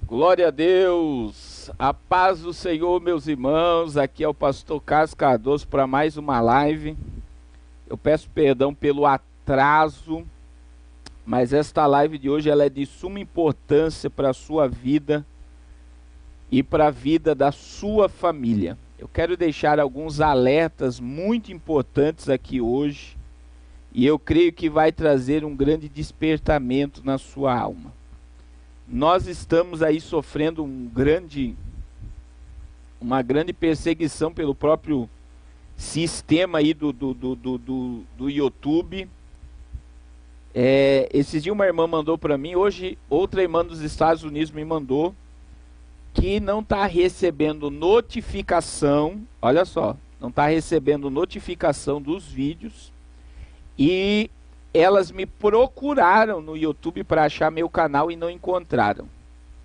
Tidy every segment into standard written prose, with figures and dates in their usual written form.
Glória a Deus, a paz do Senhor, meus irmãos. Aqui é o pastor Carlos Cardoso para mais uma live. Eu peço perdão pelo atraso, mas esta live de hoje ela é de suma importância para a sua vida e para a vida da sua família. Eu quero deixar alguns alertas muito importantes aqui hoje e eu creio que vai trazer um grande despertamento na sua alma. Nós estamos aí sofrendo uma grande perseguição pelo próprio sistema aí do YouTube. Esses dias uma irmã mandou para mim, hoje outra irmã dos Estados Unidos me mandou, que não está recebendo notificação, olha só, não está recebendo notificação dos vídeos, e elas me procuraram no YouTube para achar meu canal e não encontraram.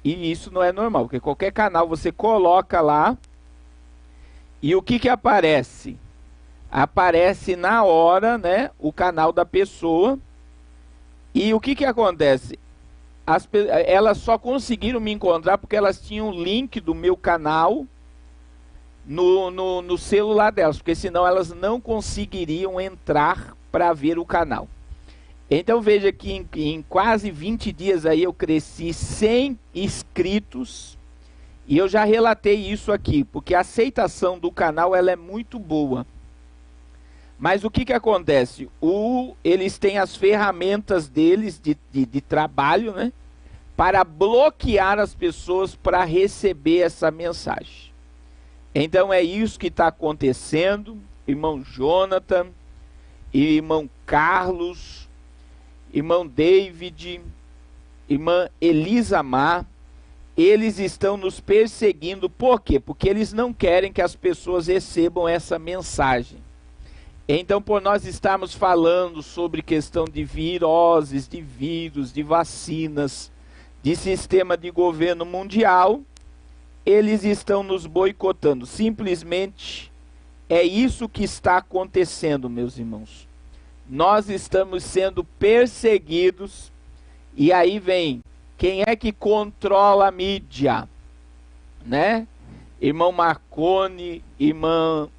E isso não é normal, porque qualquer canal você coloca lá e o que aparece? Aparece na hora, né, o canal da pessoa. E o que acontece? Elas só conseguiram me encontrar porque elas tinham o link do meu canal no celular delas, porque senão elas não conseguiriam entrar para ver o canal. Então veja que em quase 20 dias aí eu cresci 100 inscritos e eu já relatei isso aqui, porque a aceitação do canal ela é muito boa. Mas o que acontece? Eles têm as ferramentas deles de trabalho, né, para bloquear as pessoas para receber essa mensagem. Então é isso que está acontecendo, irmão Jonathan, irmão Carlos, irmão David, irmã Elisamar, eles estão nos perseguindo. Por quê? Porque eles não querem que as pessoas recebam essa mensagem. Então, por nós estarmos falando sobre questão de viroses, de vírus, de vacinas, de sistema de governo mundial, eles estão nos boicotando. Simplesmente é isso que está acontecendo, meus irmãos. Nós estamos sendo perseguidos, e aí vem, quem é que controla a mídia? Né? Irmão Marconi, irmã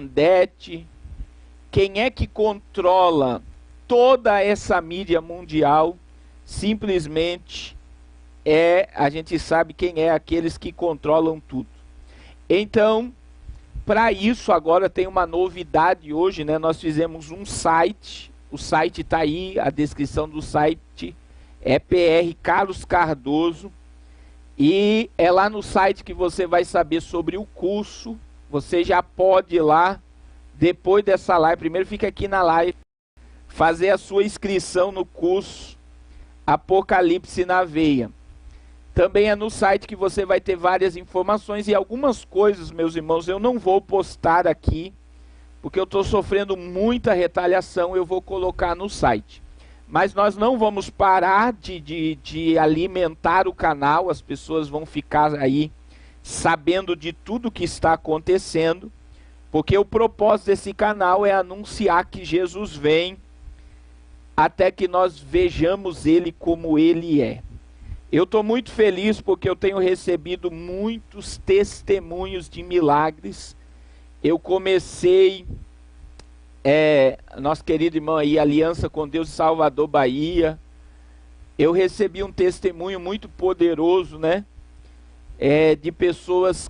Dete, quem é que controla toda essa mídia mundial? Simplesmente a gente sabe quem é, aqueles que controlam tudo. Então, para isso agora tem uma novidade hoje, né? Nós fizemos um site, o site está aí, a descrição do site é PR Carlos Cardoso, e é lá no site que você vai saber sobre o curso. Você já pode ir lá, depois dessa live, primeiro fica aqui na live, fazer a sua inscrição no curso Apocalipse na Veia. Também é no site que você vai ter várias informações e algumas coisas, meus irmãos, eu não vou postar aqui, porque eu estou sofrendo muita retaliação, eu vou colocar no site. Mas nós não vamos parar de alimentar o canal, as pessoas vão ficar aí sabendo de tudo que está acontecendo, porque o propósito desse canal é anunciar que Jesus vem até que nós vejamos ele como ele é. Eu estou muito feliz porque eu tenho recebido muitos testemunhos de milagres. Eu comecei, nosso querido irmão aí, Aliança com Deus de Salvador, Bahia. Eu recebi um testemunho muito poderoso, né? De pessoas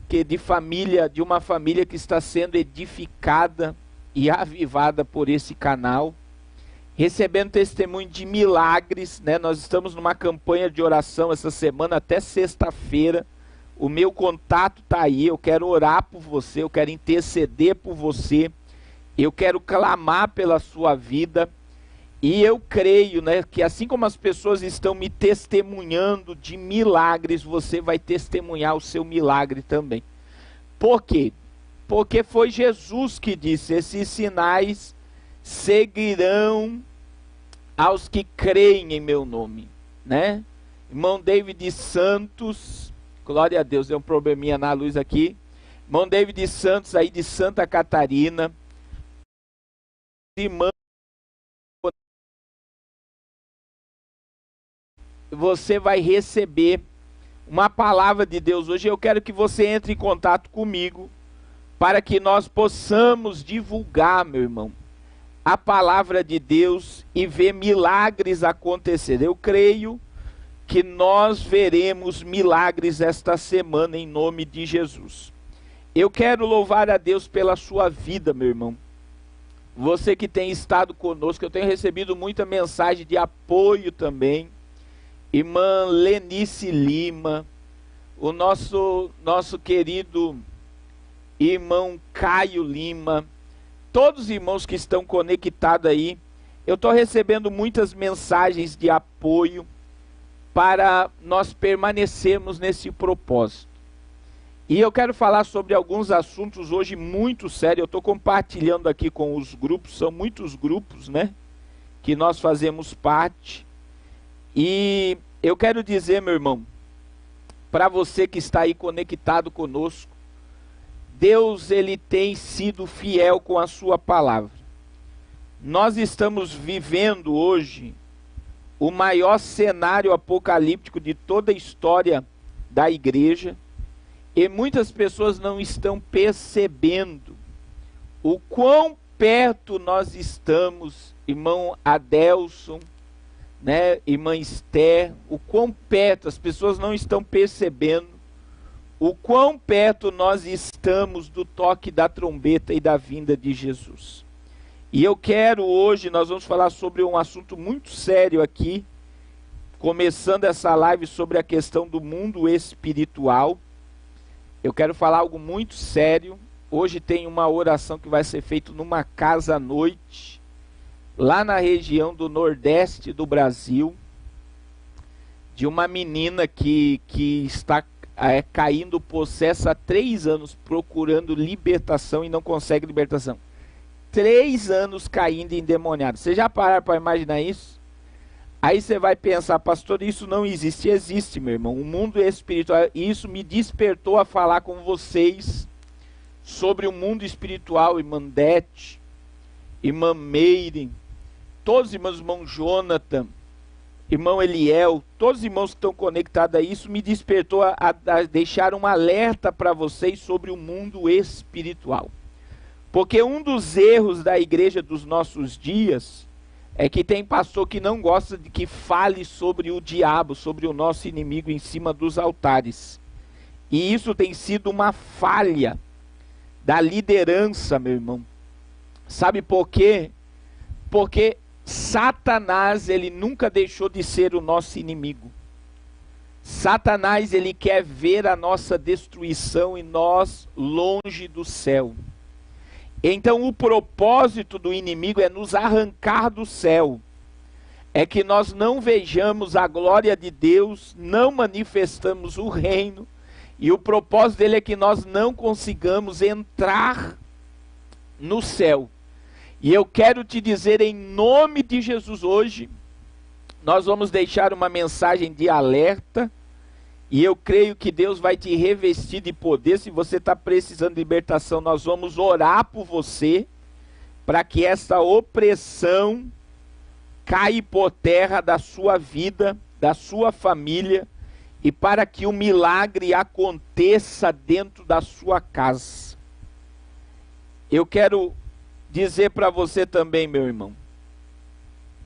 de uma família que está sendo edificada e avivada por esse canal. Recebendo testemunho de milagres, né? Nós estamos numa campanha de oração essa semana até sexta-feira. O meu contato está aí, eu quero orar por você, eu quero interceder por você, eu quero clamar pela sua vida. E eu creio, né, que assim como as pessoas estão me testemunhando de milagres, você vai testemunhar o seu milagre também. Por quê? Porque foi Jesus que disse: esses sinais seguirão aos que creem em meu nome, né? Irmão David Santos, glória a Deus, deu um probleminha na luz aqui. Irmão David Santos aí de Santa Catarina. Irmão, você vai receber uma palavra de Deus hoje. Eu quero que você entre em contato comigo para que nós possamos divulgar, meu irmão, a palavra de Deus e ver milagres acontecer. Eu creio que nós veremos milagres esta semana em nome de Jesus. Eu quero louvar a Deus pela sua vida, meu irmão. Você que tem estado conosco, eu tenho recebido muita mensagem de apoio também. Irmã Lenice Lima, o nosso querido irmão Caio Lima, todos os irmãos que estão conectados aí, eu estou recebendo muitas mensagens de apoio para nós permanecermos nesse propósito. E eu quero falar sobre alguns assuntos hoje muito sérios. Eu estou compartilhando aqui com os grupos, são muitos grupos, né, que nós fazemos parte. E eu quero dizer, meu irmão, para você que está aí conectado conosco, Deus, ele tem sido fiel com a sua palavra. Nós estamos vivendo hoje o maior cenário apocalíptico de toda a história da igreja, e muitas pessoas não estão percebendo o quão perto nós estamos, irmão Adelson, né, irmã Esther, o quão perto, as pessoas não estão percebendo o quão perto nós estamos do toque da trombeta e da vinda de Jesus. E eu quero hoje, nós vamos falar sobre um assunto muito sério aqui, começando essa live sobre a questão do mundo espiritual. Eu quero falar algo muito sério. Hoje tem uma oração que vai ser feita numa casa à noite, lá na região do Nordeste do Brasil, de uma menina que está caindo possesso há 3 anos, procurando libertação e não consegue libertação. 3 anos caindo endemoniado. Você já pararam para imaginar isso? Aí você vai pensar, pastor, isso não existe. Existe, meu irmão. O mundo espiritual, isso me despertou a falar com vocês sobre o mundo espiritual. Irmã Dete, irmã Meire, todos os irmãos, irmão Jonathan, irmão Eliel, todos os irmãos que estão conectados a isso, me despertou a deixar um alerta para vocês sobre o mundo espiritual. Porque um dos erros da igreja dos nossos dias é que tem pastor que não gosta de que fale sobre o diabo, sobre o nosso inimigo em cima dos altares. E isso tem sido uma falha da liderança, meu irmão. Sabe por quê? Porque Satanás, ele nunca deixou de ser o nosso inimigo. Satanás, ele quer ver a nossa destruição e nós longe do céu. Então o propósito do inimigo é nos arrancar do céu. É que nós não vejamos a glória de Deus, não manifestamos o reino. E o propósito dele é que nós não consigamos entrar no céu. E eu quero te dizer em nome de Jesus hoje, nós vamos deixar uma mensagem de alerta. E eu creio que Deus vai te revestir de poder. Se você está precisando de libertação, nós vamos orar por você, para que essa opressão caia por terra da sua vida, da sua família, e para que o milagre aconteça dentro da sua casa. Eu quero dizer para você também, meu irmão,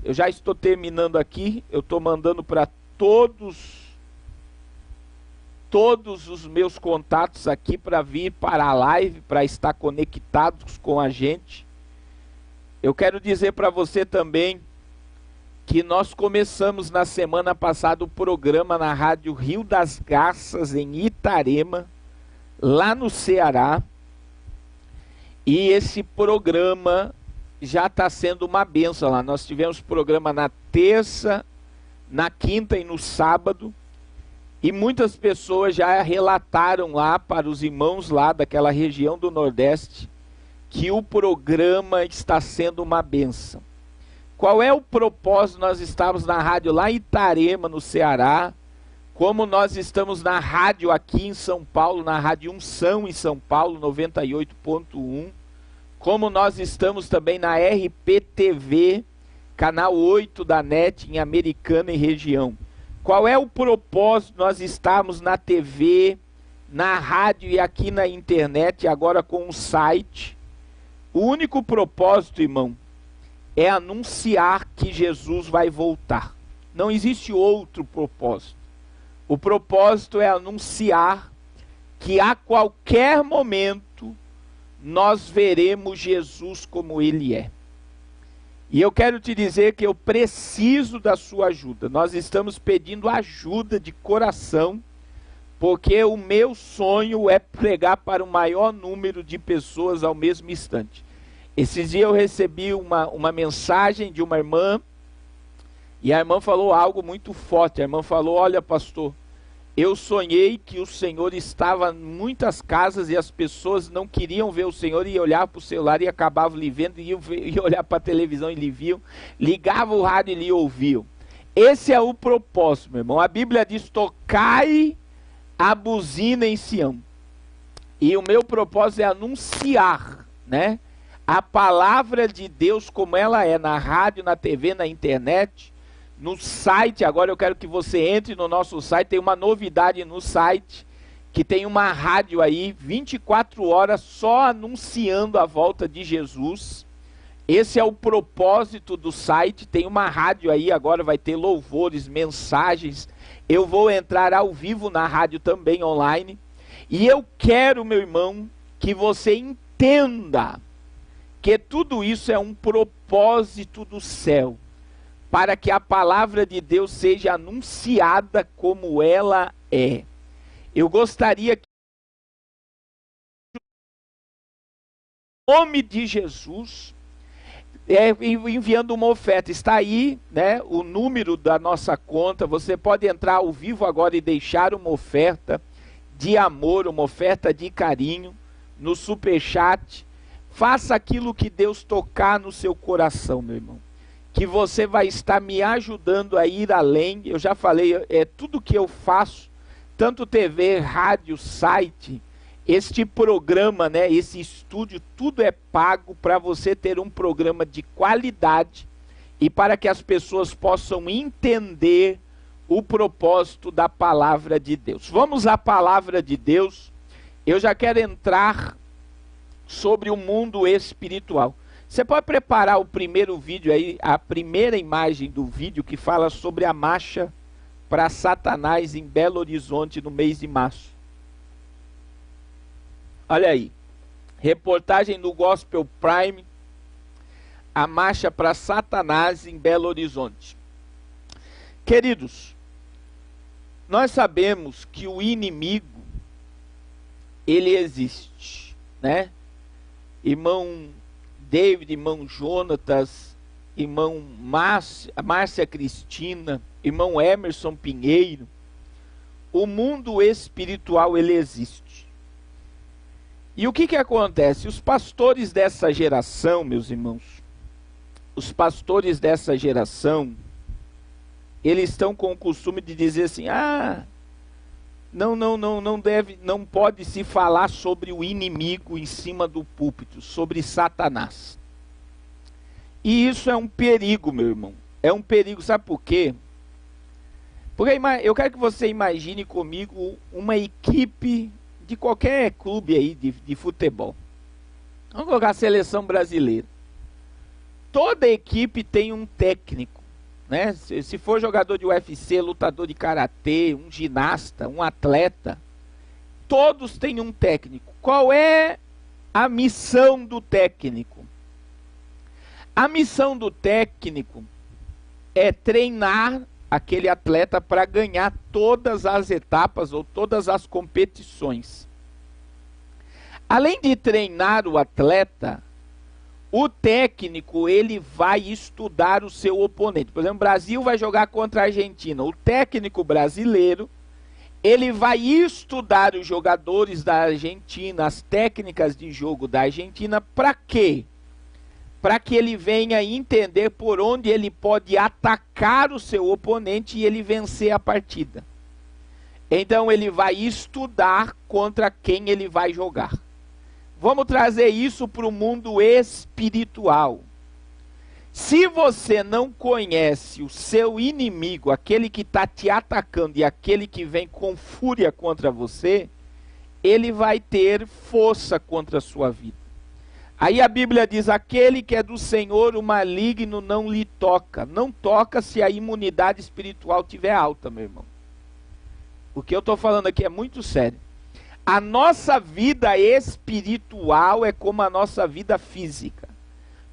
eu já estou terminando aqui, eu estou mandando para todos os meus contatos aqui para vir para a live, para estar conectados com a gente. Eu quero dizer para você também que nós começamos na semana passada o programa na Rádio Rio das Garças, em Itarema, lá no Ceará. E esse programa já está sendo uma bênção lá. Nós tivemos programa na terça, na quinta e no sábado. E muitas pessoas já relataram lá para os irmãos lá daquela região do Nordeste que o programa está sendo uma bênção. Qual é o propósito? Nós estamos na rádio lá em Itarema, no Ceará, como nós estamos na rádio aqui em São Paulo, na Rádio Unção em São Paulo, 98.1, como nós estamos também na RPTV, canal 8 da NET, em Americana e região. Qual é o propósito de nós estarmos na TV, na rádio e aqui na internet, agora com o site? O único propósito, irmão, é anunciar que Jesus vai voltar. Não existe outro propósito. O propósito é anunciar que a qualquer momento nós veremos Jesus como Ele é. E eu quero te dizer que eu preciso da sua ajuda. Nós estamos pedindo ajuda de coração, porque o meu sonho é pregar para o maior número de pessoas ao mesmo instante. Esses dias eu recebi uma mensagem de uma irmã, e a irmã falou algo muito forte. A irmã falou: olha, pastor, eu sonhei que o Senhor estava em muitas casas e as pessoas não queriam ver o Senhor e olhavam para o celular e acabavam lhe vendo, e iam olhar para a televisão e lhe viam, ligavam o rádio e lhe ouviam. Esse é o propósito, meu irmão. A Bíblia diz: tocai a buzina em Sião. E o meu propósito é anunciar, né, a palavra de Deus como ela é, na rádio, na TV, na internet, no site. Agora eu quero que você entre no nosso site. Tem uma novidade no site, que tem uma rádio aí 24 horas só anunciando a volta de Jesus. Esse é o propósito do site. Tem uma rádio aí, agora vai ter louvores, mensagens. Eu vou entrar ao vivo na rádio também, online. E eu quero, meu irmão, que você entenda que tudo isso é um propósito do céu, para que a palavra de Deus seja anunciada como ela é. Eu gostaria que, em nome de Jesus, enviando uma oferta. Está aí, né, o número da nossa conta. Você pode entrar ao vivo agora e deixar uma oferta de amor, uma oferta de carinho no Superchat. Faça aquilo que Deus tocar no seu coração, meu irmão, que você vai estar me ajudando a ir além. Eu já falei, tudo que eu faço, tanto TV, rádio, site, este programa, né, esse estúdio, tudo é pago para você ter um programa de qualidade e para que as pessoas possam entender o propósito da palavra de Deus. Vamos à palavra de Deus. Eu já quero entrar sobre o mundo espiritual. Você pode preparar o primeiro vídeo aí, a primeira imagem do vídeo, que fala sobre a marcha para Satanás em Belo Horizonte no mês de março. Olha aí, reportagem do Gospel Prime, a marcha para Satanás em Belo Horizonte. Queridos, nós sabemos que o inimigo, ele existe, né? Irmão David, irmão Jonatas, irmão Márcia Cristina, irmão Emerson Pinheiro, o mundo espiritual, ele existe. E o que acontece? Os pastores dessa geração, meus irmãos, os pastores dessa geração, eles estão com o costume de dizer assim: não pode se falar sobre o inimigo em cima do púlpito, sobre Satanás. E isso é um perigo, meu irmão. É um perigo, sabe por quê? Porque eu quero que você imagine comigo uma equipe de qualquer clube aí de futebol. Vamos colocar a seleção brasileira. Toda equipe tem um técnico, né? Se for jogador de UFC, lutador de karatê, um ginasta, um atleta, todos têm um técnico. Qual é a missão do técnico? A missão do técnico é treinar aquele atleta para ganhar todas as etapas ou todas as competições. Além de treinar o atleta, o técnico, ele vai estudar o seu oponente. Por exemplo, o Brasil vai jogar contra a Argentina. O técnico brasileiro, ele vai estudar os jogadores da Argentina, as técnicas de jogo da Argentina. Para quê? Para que ele venha entender por onde ele pode atacar o seu oponente e ele vencer a partida. Então ele vai estudar contra quem ele vai jogar. Vamos trazer isso para o mundo espiritual. Se você não conhece o seu inimigo, aquele que está te atacando e aquele que vem com fúria contra você, ele vai ter força contra a sua vida. Aí a Bíblia diz, aquele que é do Senhor, o maligno não lhe toca. Não toca se a imunidade espiritual estiver alta, meu irmão. O que eu estou falando aqui é muito sério. A nossa vida espiritual é como a nossa vida física.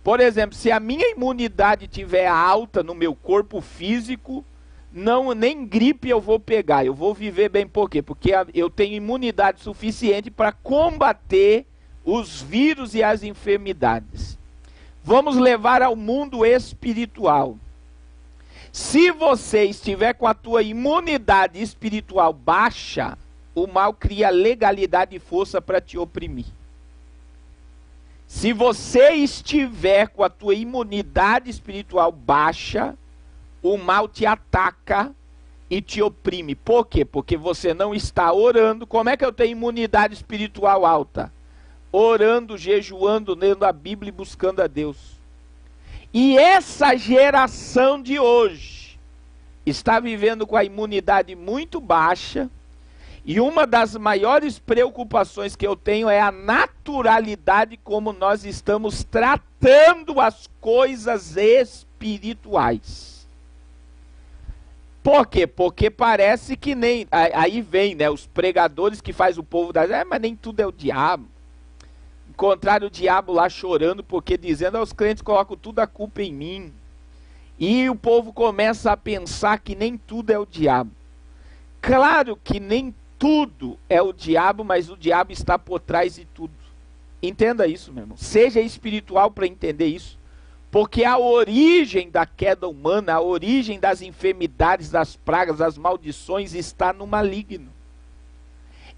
Por exemplo, se a minha imunidade estiver alta no meu corpo físico, nem gripe eu vou pegar, eu vou viver bem. Por quê? Porque eu tenho imunidade suficiente para combater os vírus e as enfermidades. Vamos levar ao mundo espiritual. Se você estiver com a tua imunidade espiritual baixa, o mal cria legalidade e força para te oprimir. Se você estiver com a tua imunidade espiritual baixa, o mal te ataca e te oprime. Por quê? Porque você não está orando. Como é que eu tenho imunidade espiritual alta? Orando, jejuando, lendo a Bíblia e buscando a Deus. E essa geração de hoje está vivendo com a imunidade muito baixa. E uma das maiores preocupações que eu tenho é a naturalidade como nós estamos tratando as coisas espirituais. Por quê? Porque parece que nem... Aí vem, né, os pregadores que faz o povo mas nem tudo é o diabo. Encontraram o diabo lá chorando, porque dizendo, os crentes colocam tudo a culpa em mim. E o povo começa a pensar que nem tudo é o diabo. Claro que nem tudo é o diabo, mas o diabo está por trás de tudo. Entenda isso, meu irmão. Seja espiritual para entender isso. Porque a origem da queda humana, a origem das enfermidades, das pragas, das maldições está no maligno.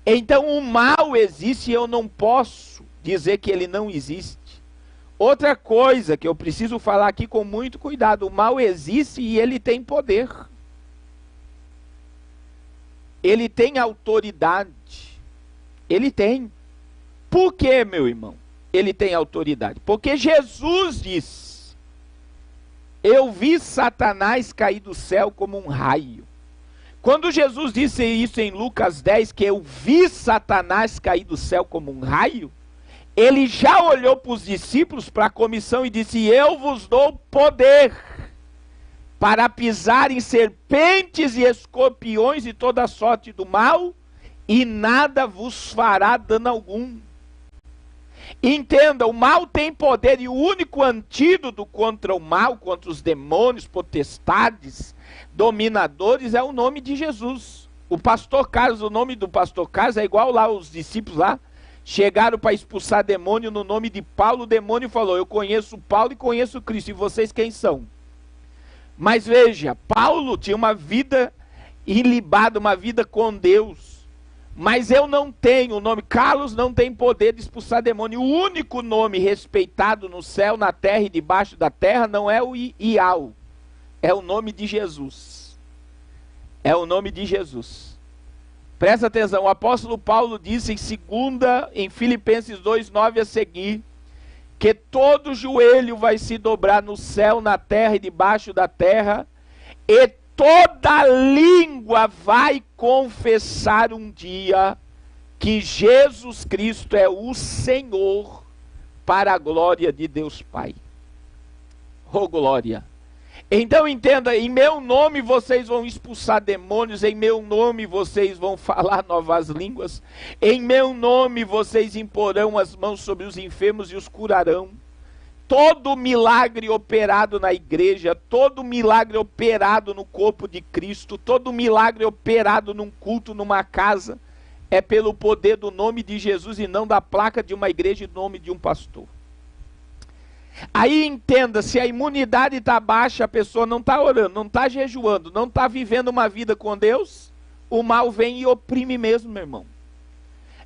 Então o mal existe e eu não posso dizer que ele não existe. Outra coisa que eu preciso falar aqui com muito cuidado, o mal existe e ele tem poder. Ele tem autoridade. Ele tem. Por que, meu irmão? Ele tem autoridade. Porque Jesus disse, eu vi Satanás cair do céu como um raio. Quando Jesus disse isso em Lucas 10, que eu vi Satanás cair do céu como um raio, ele já olhou para os discípulos, para a comissão e disse, eu vos dou poder para pisar em serpentes e escorpiões e toda sorte do mal, e nada vos fará dano algum. Entenda, o mal tem poder, e o único antídoto contra o mal, contra os demônios, potestades, dominadores, é o nome de Jesus. O pastor Carlos, o nome do pastor Carlos é igual lá os discípulos lá, chegaram para expulsar demônio no nome de Paulo, o demônio falou, eu conheço Paulo e conheço Cristo, e vocês quem são? Mas veja, Paulo tinha uma vida ilibada, uma vida com Deus. Mas eu não tenho o nome, Carlos não tem poder de expulsar demônio. O único nome respeitado no céu, na terra e debaixo da terra não é o Ial. É o nome de Jesus. É o nome de Jesus. Presta atenção, o apóstolo Paulo disse em Filipenses 2:9 a seguir, que todo joelho vai se dobrar no céu, na terra e debaixo da terra, e toda língua vai confessar um dia que Jesus Cristo é o Senhor, para a glória de Deus Pai. Oh glória! Então entenda, em meu nome vocês vão expulsar demônios, em meu nome vocês vão falar novas línguas, em meu nome vocês imporão as mãos sobre os enfermos e os curarão. Todo milagre operado na igreja, todo milagre operado no corpo de Cristo, todo milagre operado num culto, numa casa, é pelo poder do nome de Jesus e não da placa de uma igreja e do nome de um pastor. Aí entenda, se a imunidade está baixa, a pessoa não está orando, não está jejuando, não está vivendo uma vida com Deus, o mal vem e oprime mesmo, meu irmão.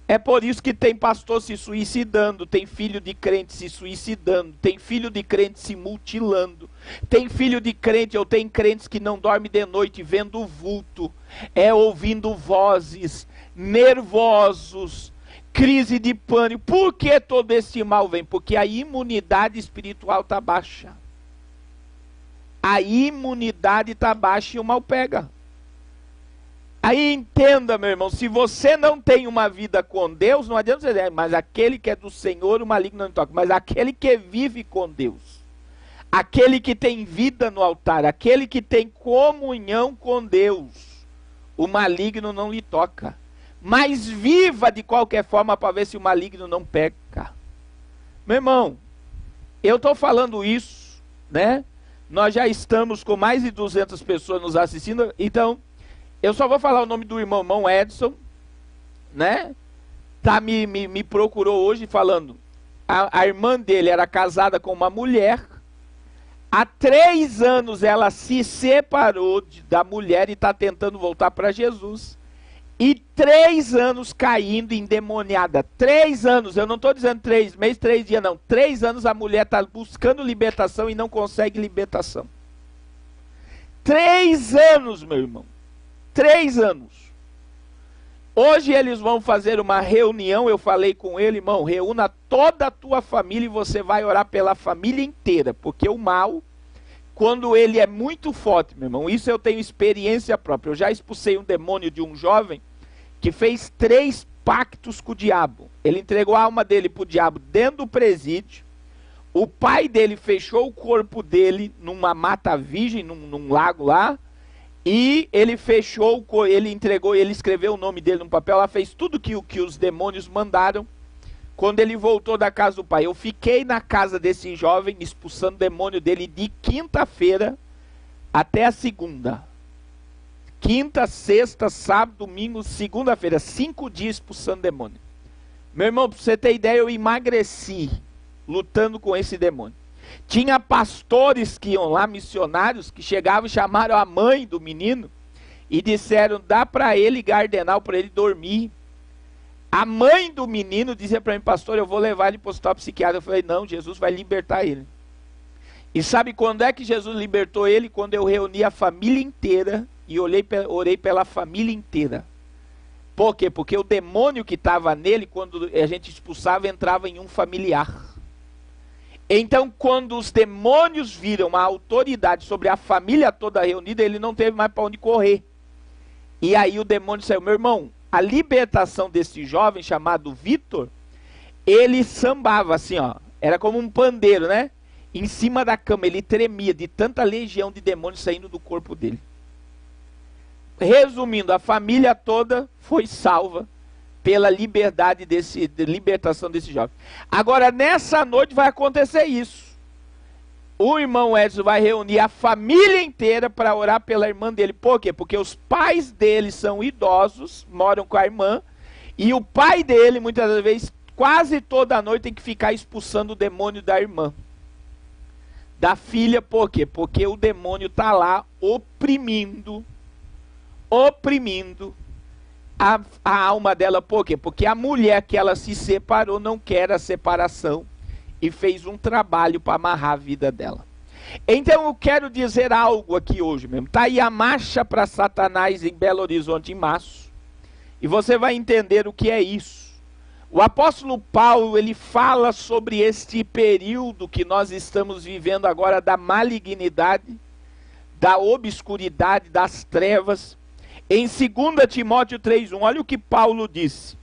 É por isso que tem pastor se suicidando, tem filho de crente se suicidando, tem filho de crente se mutilando, tem filho de crente, ou tem crentes que não dormem de noite vendo vulto, ouvindo vozes, nervosos, crise de pânico. Por que todo esse mal vem? Porque a imunidade espiritual está baixa. a imunidade está baixa e o mal pega. Aí entenda, meu irmão, se você não tem uma vida com Deus, não adianta você dizer, mas aquele que é do Senhor, o maligno não toca. Mas aquele que vive com Deus, aquele que tem vida no altar, aquele que tem comunhão com Deus, o maligno não lhe toca. Mas viva de qualquer forma para ver se o maligno não pega. Meu irmão, eu estou falando isso, né? Nós já estamos com mais de 200 pessoas nos assistindo, então eu só vou falar o nome do irmão Edson, né? Me procurou hoje falando, a irmã dele era casada com uma mulher, há 3 anos ela se separou da mulher e está tentando voltar para Jesus. E 3 anos caindo endemoniada. 3 anos, eu não estou dizendo 3 meses, 3 dias, não. 3 anos a mulher está buscando libertação e não consegue libertação. 3 anos, meu irmão. 3 anos. Hoje eles vão fazer uma reunião, eu falei com ele, irmão, reúna toda a tua família e você vai orar pela família inteira, porque o mal, quando ele é muito forte, meu irmão, isso eu tenho experiência própria. Eu já expulsei um demônio de um jovem que fez 3 pactos com o diabo. Ele entregou a alma dele para o diabo dentro do presídio. O pai dele fechou o corpo dele numa mata virgem, num lago lá. E ele fechou, ele entregou, ele escreveu o nome dele num papel, ela fez tudo que os demônios mandaram. Quando ele voltou da casa do pai, eu fiquei na casa desse jovem, expulsando o demônio dele de quinta-feira até a segunda. Quinta, sexta, sábado, domingo, segunda-feira, 5 dias expulsando demônio. Meu irmão, para você ter ideia, eu emagreci lutando com esse demônio. Tinha pastores que iam lá, missionários, que chegavam e chamaram a mãe do menino e disseram, dá para ele gardenal, para ele dormir. A mãe do menino dizia para mim, pastor, eu vou levar ele para o hospital psiquiátrico. Eu falei, não, Jesus vai libertar ele. E sabe quando é que Jesus libertou ele? Quando eu reuni a família inteira e orei pela família inteira. Por quê? Porque o demônio que estava nele, quando a gente expulsava, entrava em um familiar. Então, quando os demônios viram a autoridade sobre a família toda reunida, ele não teve mais para onde correr. E aí o demônio saiu. Meu irmão, a libertação desse jovem chamado Vitor, ele sambava assim, ó. Era como um pandeiro, né? Em cima da cama, ele tremia de tanta legião de demônios saindo do corpo dele. Resumindo, a família toda foi salva pela libertação desse jovem. Agora, nessa noite vai acontecer isso. O irmão Edson vai reunir a família inteira para orar pela irmã dele. Por quê? Porque os pais dele são idosos, moram com a irmã, e o pai dele, muitas das vezes, quase toda noite tem que ficar expulsando o demônio da irmã. Da filha, por quê? Porque o demônio está lá oprimindo a alma dela. Por quê? Porque a mulher que ela se separou não quer a separação e fez um trabalho para amarrar a vida dela. Então eu quero dizer algo aqui hoje mesmo. Está aí a marcha para Satanás em Belo Horizonte em março. E você vai entender o que é isso. O apóstolo Paulo, ele fala sobre este período que nós estamos vivendo agora da malignidade, da obscuridade, das trevas. Em 2 Timóteo 3,1, olha o que Paulo disse.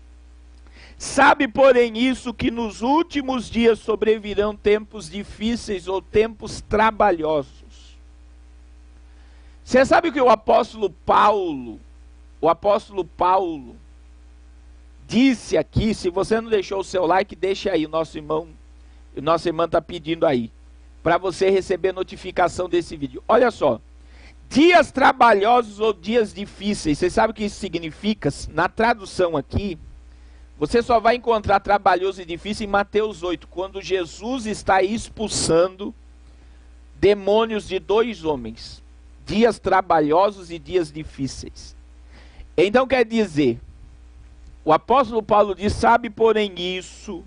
Sabe, porém, isso, que nos últimos dias sobrevirão tempos difíceis ou tempos trabalhosos. Você sabe que o apóstolo Paulo disse aqui, se você não deixou o seu like, deixa aí, nossa irmã está pedindo aí, para você receber notificação desse vídeo. Olha só. Dias trabalhosos ou dias difíceis, você sabe o que isso significa? Na tradução aqui, você só vai encontrar trabalhoso e difícil em Mateus 8, quando Jesus está expulsando demônios de 2 homens. Dias trabalhosos e dias difíceis. Então quer dizer, o apóstolo Paulo diz, sabe porém isso,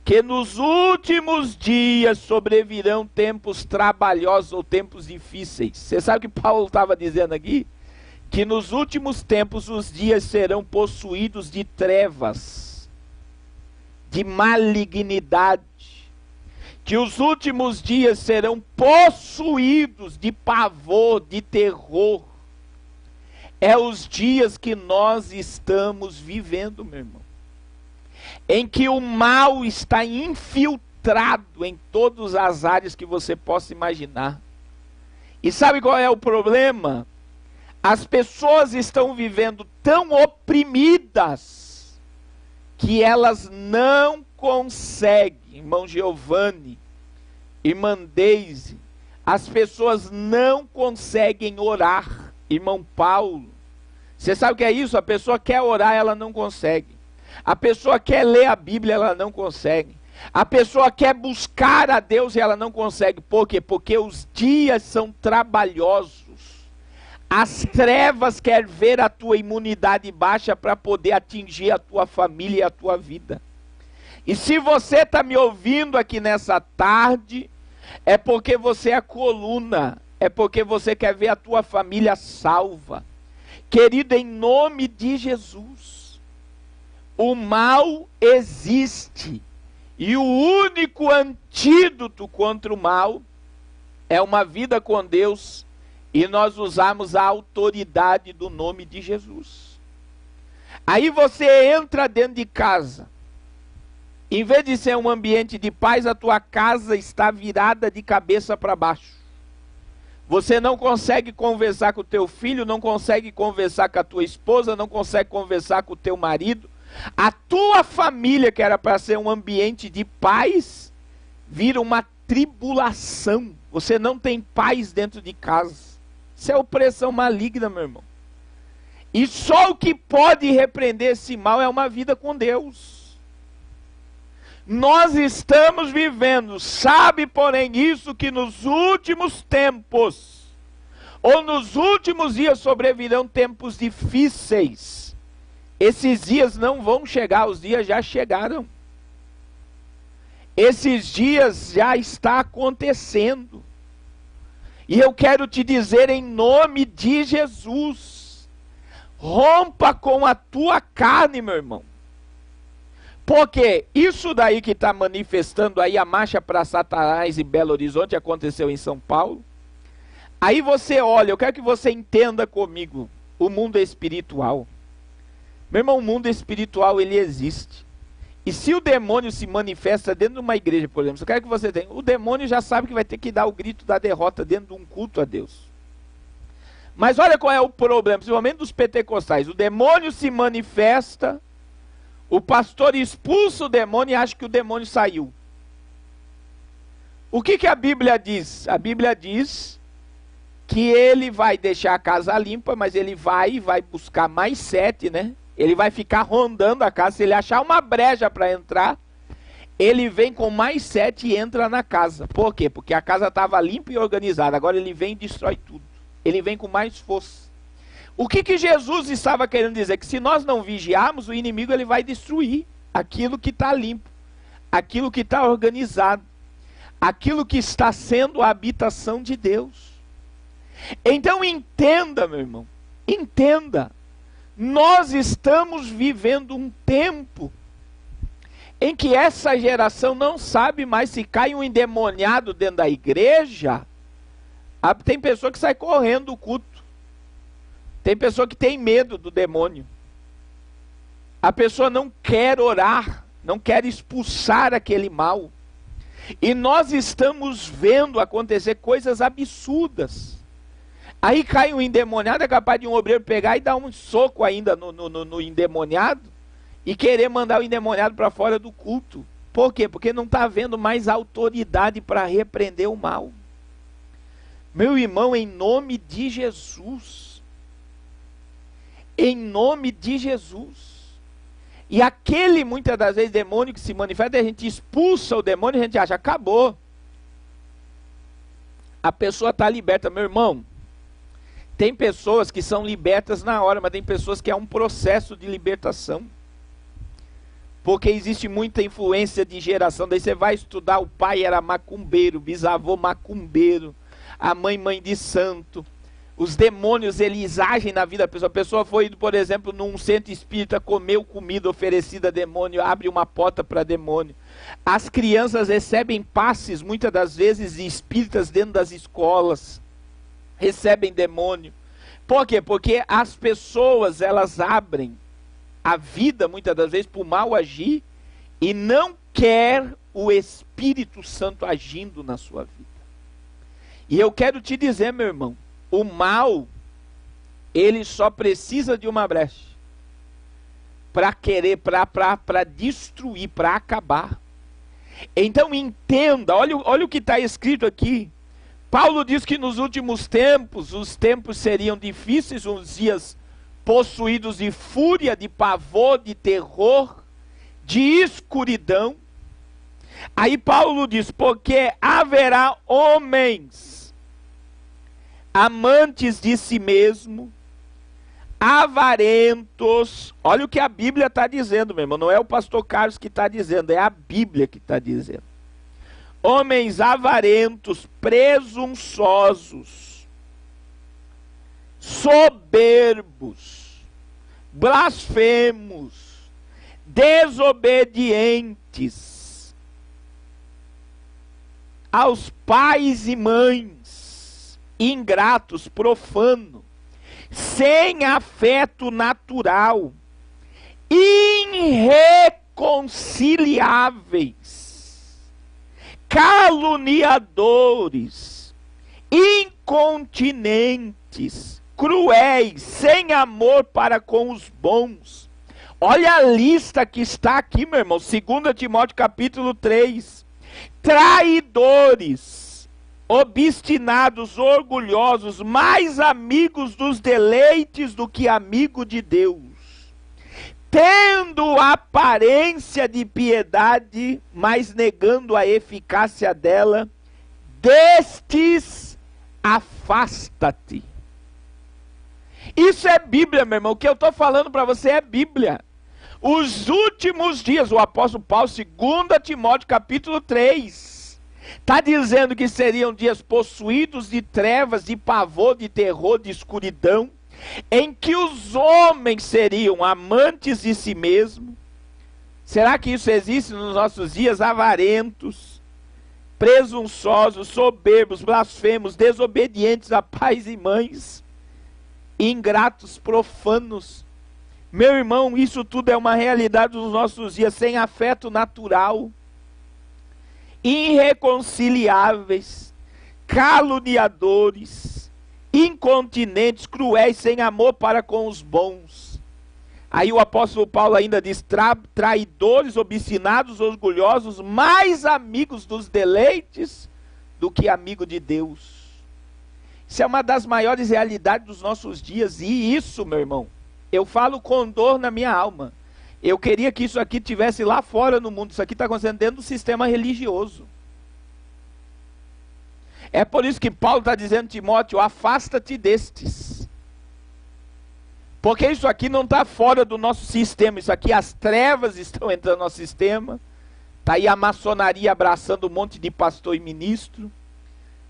que nos últimos dias sobrevirão tempos trabalhosos ou tempos difíceis. Você sabe o que Paulo estava dizendo aqui? Que nos últimos tempos os dias serão possuídos de trevas, de malignidade. que os últimos dias serão possuídos de pavor, de terror. É os dias que nós estamos vivendo, meu irmão, em que o mal está infiltrado em todas as áreas que você possa imaginar. E sabe qual é o problema? As pessoas estão vivendo tão oprimidas que elas não conseguem, irmão Giovanni, irmã Deise, as pessoas não conseguem orar, irmão Paulo. Você sabe o que é isso? A pessoa quer orar, ela não consegue. A pessoa quer ler a Bíblia, ela não consegue. A pessoa quer buscar a Deus e ela não consegue. Por quê? Porque os dias são trabalhosos. As trevas querem ver a tua imunidade baixa para poder atingir a tua família e a tua vida. E se você está me ouvindo aqui nessa tarde, é porque você é coluna, é porque você quer ver a tua família salva. Querido, em nome de Jesus, o mal existe. E o único antídoto contra o mal é uma vida com Deus e nós usarmos a autoridade do nome de Jesus. Aí você entra dentro de casa. Em vez de ser um ambiente de paz, a tua casa está virada de cabeça para baixo. Você não consegue conversar com o teu filho, não consegue conversar com a tua esposa, não consegue conversar com o teu marido. A tua família, que era para ser um ambiente de paz, vira uma tribulação. Você não tem paz dentro de casa. Isso é opressão maligna, meu irmão. E só o que pode repreender esse mal é uma vida com Deus. Nós estamos vivendo, sabe, porém, isso que nos últimos tempos, ou nos últimos dias sobrevirão tempos difíceis. Esses dias não vão chegar, os dias já chegaram. Esses dias já está acontecendo. E eu quero te dizer em nome de Jesus, rompa com a tua carne, meu irmão. Porque isso daí que está manifestando aí, a marcha para Satanás e Belo Horizonte, aconteceu em São Paulo. Aí você olha, eu quero que você entenda comigo, o mundo espiritual. Meu irmão, o mundo espiritual, ele existe. E se o demônio se manifesta dentro de uma igreja, por exemplo, eu quero que você tenha, o demônio já sabe que vai ter que dar o grito da derrota dentro de um culto a Deus. Mas olha qual é o problema, principalmente dos pentecostais. O demônio se manifesta, o pastor expulsa o demônio e acha que o demônio saiu. O que a Bíblia diz? A Bíblia diz que ele vai deixar a casa limpa, mas ele vai buscar mais 7, né? Ele vai ficar rondando a casa. Se ele achar uma brecha para entrar, ele vem com mais 7 e entra na casa. Por quê? Porque a casa estava limpa e organizada. Agora ele vem e destrói tudo. Ele vem com mais força. O que Jesus estava querendo dizer? Que se nós não vigiarmos, o inimigo ele vai destruir aquilo que está limpo, aquilo que está organizado, aquilo que está sendo a habitação de Deus. Então entenda, meu irmão, entenda. Nós estamos vivendo um tempo em que essa geração não sabe mais se cai um endemoniado dentro da igreja. Tem pessoa que sai correndo do culto. Tem pessoa que tem medo do demônio. A pessoa não quer orar, não quer expulsar aquele mal. E nós estamos vendo acontecer coisas absurdas. Aí cai um endemoniado, é capaz de um obreiro pegar e dar um soco ainda no endemoniado e querer mandar o endemoniado para fora do culto. Por quê? Porque não está havendo mais autoridade para repreender o mal. Meu irmão, em nome de Jesus. Em nome de Jesus. E aquele, muitas das vezes, demônio que se manifesta, a gente expulsa o demônio e a gente acha, acabou. A pessoa está liberta. Meu irmão, tem pessoas que são libertas na hora, mas tem pessoas que é um processo de libertação. Porque existe muita influência de geração. Daí você vai estudar, o pai era macumbeiro, bisavô macumbeiro, a mãe de santo. Os demônios, eles agem na vida da pessoa. A pessoa foi, por exemplo, num centro espírita, comeu comida oferecida a demônio, abre uma porta para demônio. As crianças recebem passes, muitas das vezes, de espíritas dentro das escolas. Recebem demônio. Por quê? Porque as pessoas, elas abrem a vida, muitas das vezes, para o mal agir e não quer o Espírito Santo agindo na sua vida. E eu quero te dizer, meu irmão, o mal, ele só precisa de uma brecha para querer, para destruir, para acabar. Então entenda, olha o que está escrito aqui. Paulo diz que nos últimos tempos, os tempos seriam difíceis, uns dias possuídos de fúria, de pavor, de terror, de escuridão. Aí Paulo diz, porque haverá homens amantes de si mesmo, avarentos. Olha o que a Bíblia está dizendo, meu irmão. Não é o pastor Carlos que está dizendo, é a Bíblia que está dizendo. Homens avarentos, presunçosos, soberbos, blasfemos, desobedientes aos pais e mães, ingratos, profanos, sem afeto natural, irreconciliáveis, caluniadores, incontinentes, cruéis, sem amor para com os bons. Olha a lista que está aqui, meu irmão, 2 Timóteo capítulo 3. Traidores, obstinados, orgulhosos, mais amigos dos deleites do que amigo de Deus, tendo aparência de piedade, mas negando a eficácia dela, destes afasta-te. Isso é Bíblia, meu irmão. O que eu estou falando para você é Bíblia. Os últimos dias, o apóstolo Paulo, 2 Timóteo capítulo 3, está dizendo que seriam dias possuídos de trevas, de pavor, de terror, de escuridão, em que os homens seriam amantes de si mesmos. Será que isso existe nos nossos dias? Avarentos, presunçosos, soberbos, blasfemos, desobedientes a pais e mães, ingratos, profanos. Meu irmão, isso tudo é uma realidade dos nossos dias, sem afeto natural, irreconciliáveis, caluniadores, incontinentes, cruéis, sem amor para com os bons. Aí o apóstolo Paulo ainda diz, traidores, obstinados, orgulhosos, mais amigos dos deleites do que amigo de Deus. Isso é uma das maiores realidades dos nossos dias, e isso, meu irmão, eu falo com dor na minha alma. Eu queria que isso aqui estivesse lá fora no mundo. Isso aqui está acontecendo dentro do sistema religioso. É por isso que Paulo está dizendo, Timóteo, afasta-te destes. Porque isso aqui não está fora do nosso sistema. Isso aqui, as trevas estão entrando no nosso sistema. Está aí a maçonaria abraçando um monte de pastor e ministro.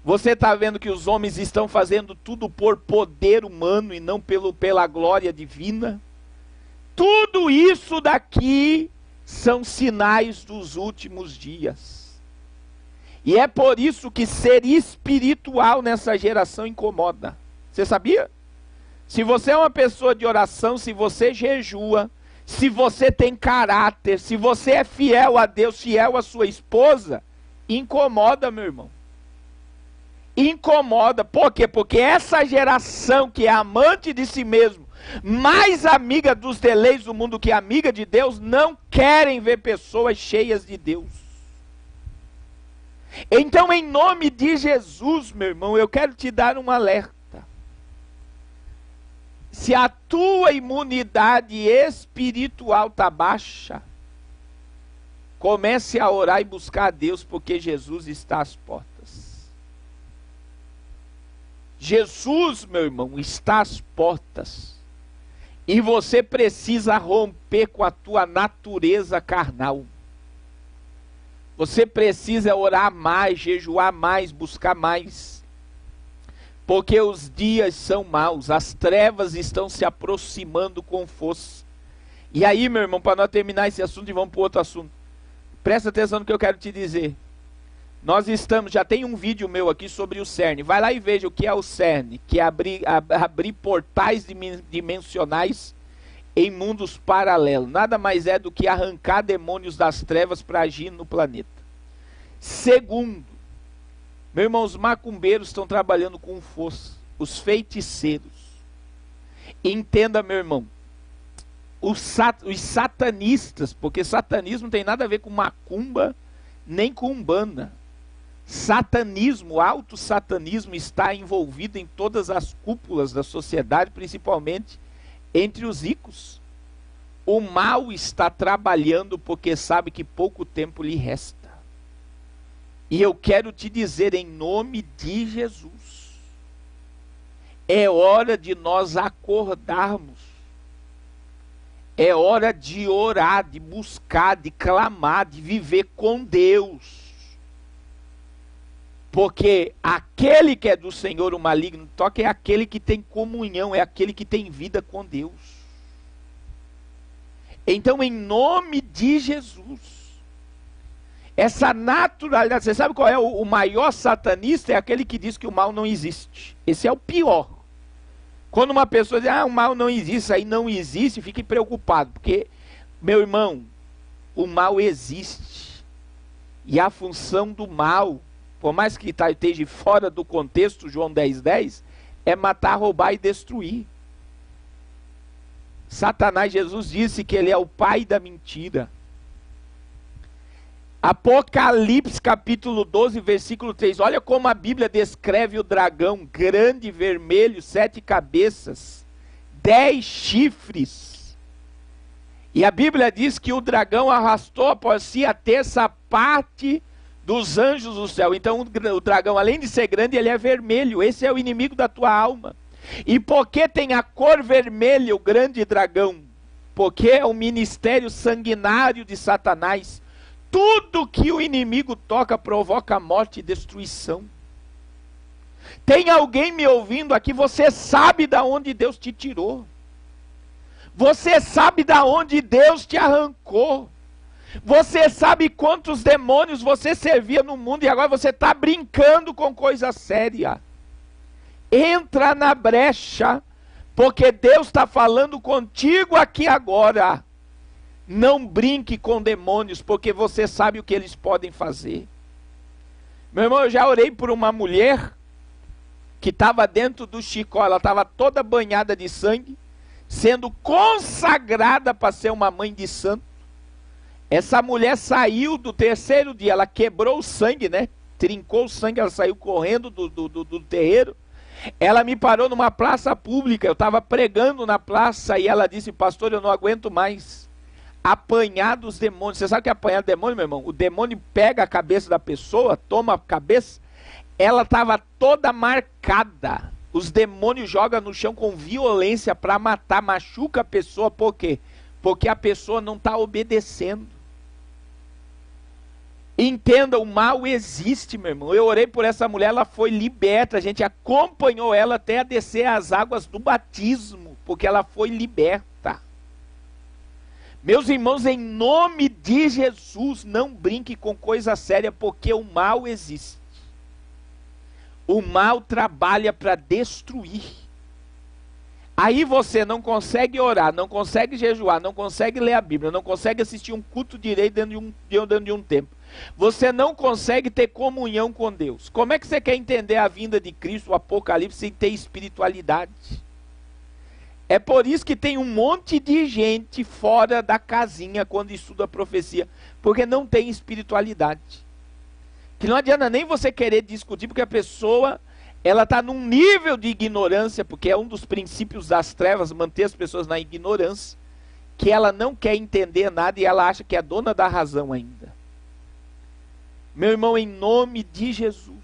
Você está vendo que os homens estão fazendo tudo por poder humano e não pela glória divina. Tudo isso daqui são sinais dos últimos dias. E é por isso que ser espiritual nessa geração incomoda. Você sabia? Se você é uma pessoa de oração, se você jejua, se você tem caráter, se você é fiel a Deus, fiel à sua esposa, incomoda, meu irmão. Incomoda. Por quê? Porque essa geração que é amante de si mesmo, mais amiga dos deleites do mundo que amiga de Deus, não querem ver pessoas cheias de Deus. Então, em nome de Jesus, meu irmão, eu quero te dar um alerta. Se a tua imunidade espiritual está baixa, comece a orar e buscar a Deus, porque Jesus está às portas. Jesus, meu irmão, está às portas. E você precisa romper com a tua natureza carnal. Você precisa orar mais, jejuar mais, buscar mais. porque os dias são maus, as trevas estão se aproximando com força. E aí, meu irmão, para nós terminar esse assunto e vamos para outro assunto, presta atenção no que eu quero te dizer. Nós estamos, já tem um vídeo meu aqui sobre o CERN. Vai lá e veja o que é o CERN, que é abrir portais dimensionais em mundos paralelos. Nada mais é do que arrancar demônios das trevas para agir no planeta. Segundo, meu irmão, os macumbeiros estão trabalhando com força, os feiticeiros. Entenda, meu irmão, os satanistas, porque satanismo não tem nada a ver com macumba, nem com umbanda. Satanismo, auto-satanismo está envolvido em todas as cúpulas da sociedade, principalmente entre os ricos. O mal está trabalhando porque sabe que pouco tempo lhe resta. E eu quero te dizer em nome de Jesus, é hora de nós acordarmos. É hora de orar, de buscar, de clamar, de viver com Deus. Porque aquele que é do Senhor, o maligno, toca é aquele que tem comunhão, é aquele que tem vida com Deus. Então, em nome de Jesus, essa naturalidade, você sabe qual é o maior satanista? É aquele que diz que o mal não existe. Esse é o pior. Quando uma pessoa diz, o mal não existe, isso aí não existe, fique preocupado, porque, meu irmão, o mal existe. E a função do mal, por mais que esteja fora do contexto, João 10:10, é matar, roubar e destruir. Satanás, Jesus disse que ele é o pai da mentira. Apocalipse capítulo 12, versículo 3. Olha como a Bíblia descreve o dragão, grande, vermelho, 7 cabeças, 10 chifres. E a Bíblia diz que o dragão arrastou após si a terça parte dos anjos do céu. Então o dragão, além de ser grande, ele é vermelho. Esse é o inimigo da tua alma. E por que tem a cor vermelha o grande dragão? Porque é o ministério sanguinário de Satanás. Tudo que o inimigo toca provoca morte e destruição. Tem alguém me ouvindo aqui? Você sabe de onde Deus te tirou. Você sabe de onde Deus te arrancou. Você sabe quantos demônios você servia no mundo e agora você está brincando com coisa séria. Entra na brecha, porque Deus está falando contigo aqui agora. Não brinque com demônios, porque você sabe o que eles podem fazer. Meu irmão, eu já orei por uma mulher que estava dentro do chicó, ela estava toda banhada de sangue, sendo consagrada para ser uma mãe de santo. Essa mulher saiu do terceiro dia, ela quebrou o sangue, né? Trincou o sangue, ela saiu correndo do terreiro. Ela me parou numa praça pública, eu estava pregando na praça e ela disse, pastor, eu não aguento mais apanhar dos demônios. Você sabe o que é apanhar do demônio, meu irmão? O demônio pega a cabeça da pessoa, toma a cabeça, ela estava toda marcada. Os demônios jogam no chão com violência para matar, machuca a pessoa, por quê? Porque a pessoa não está obedecendo. Entenda, o mal existe, meu irmão. Eu orei por essa mulher, ela foi liberta, a gente acompanhou ela até a descer as águas do batismo, porque ela foi liberta. Meus irmãos, em nome de Jesus, não brinque com coisa séria, porque o mal existe. O mal trabalha para destruir. Aí você não consegue orar, não consegue jejuar, não consegue ler a Bíblia, não consegue assistir um culto direito dentro de um tempo. Você não consegue ter comunhão com Deus. Como é que você quer entender a vinda de Cristo, o Apocalipse, sem ter espiritualidade? É por isso que tem um monte de gente fora da casinha quando estuda a profecia, porque não tem espiritualidade. Que não adianta nem você querer discutir, porque a pessoa, ela está num nível de ignorância, porque é um dos princípios das trevas, manter as pessoas na ignorância, que ela não quer entender nada e ela acha que é dona da razão ainda. Meu irmão, em nome de Jesus,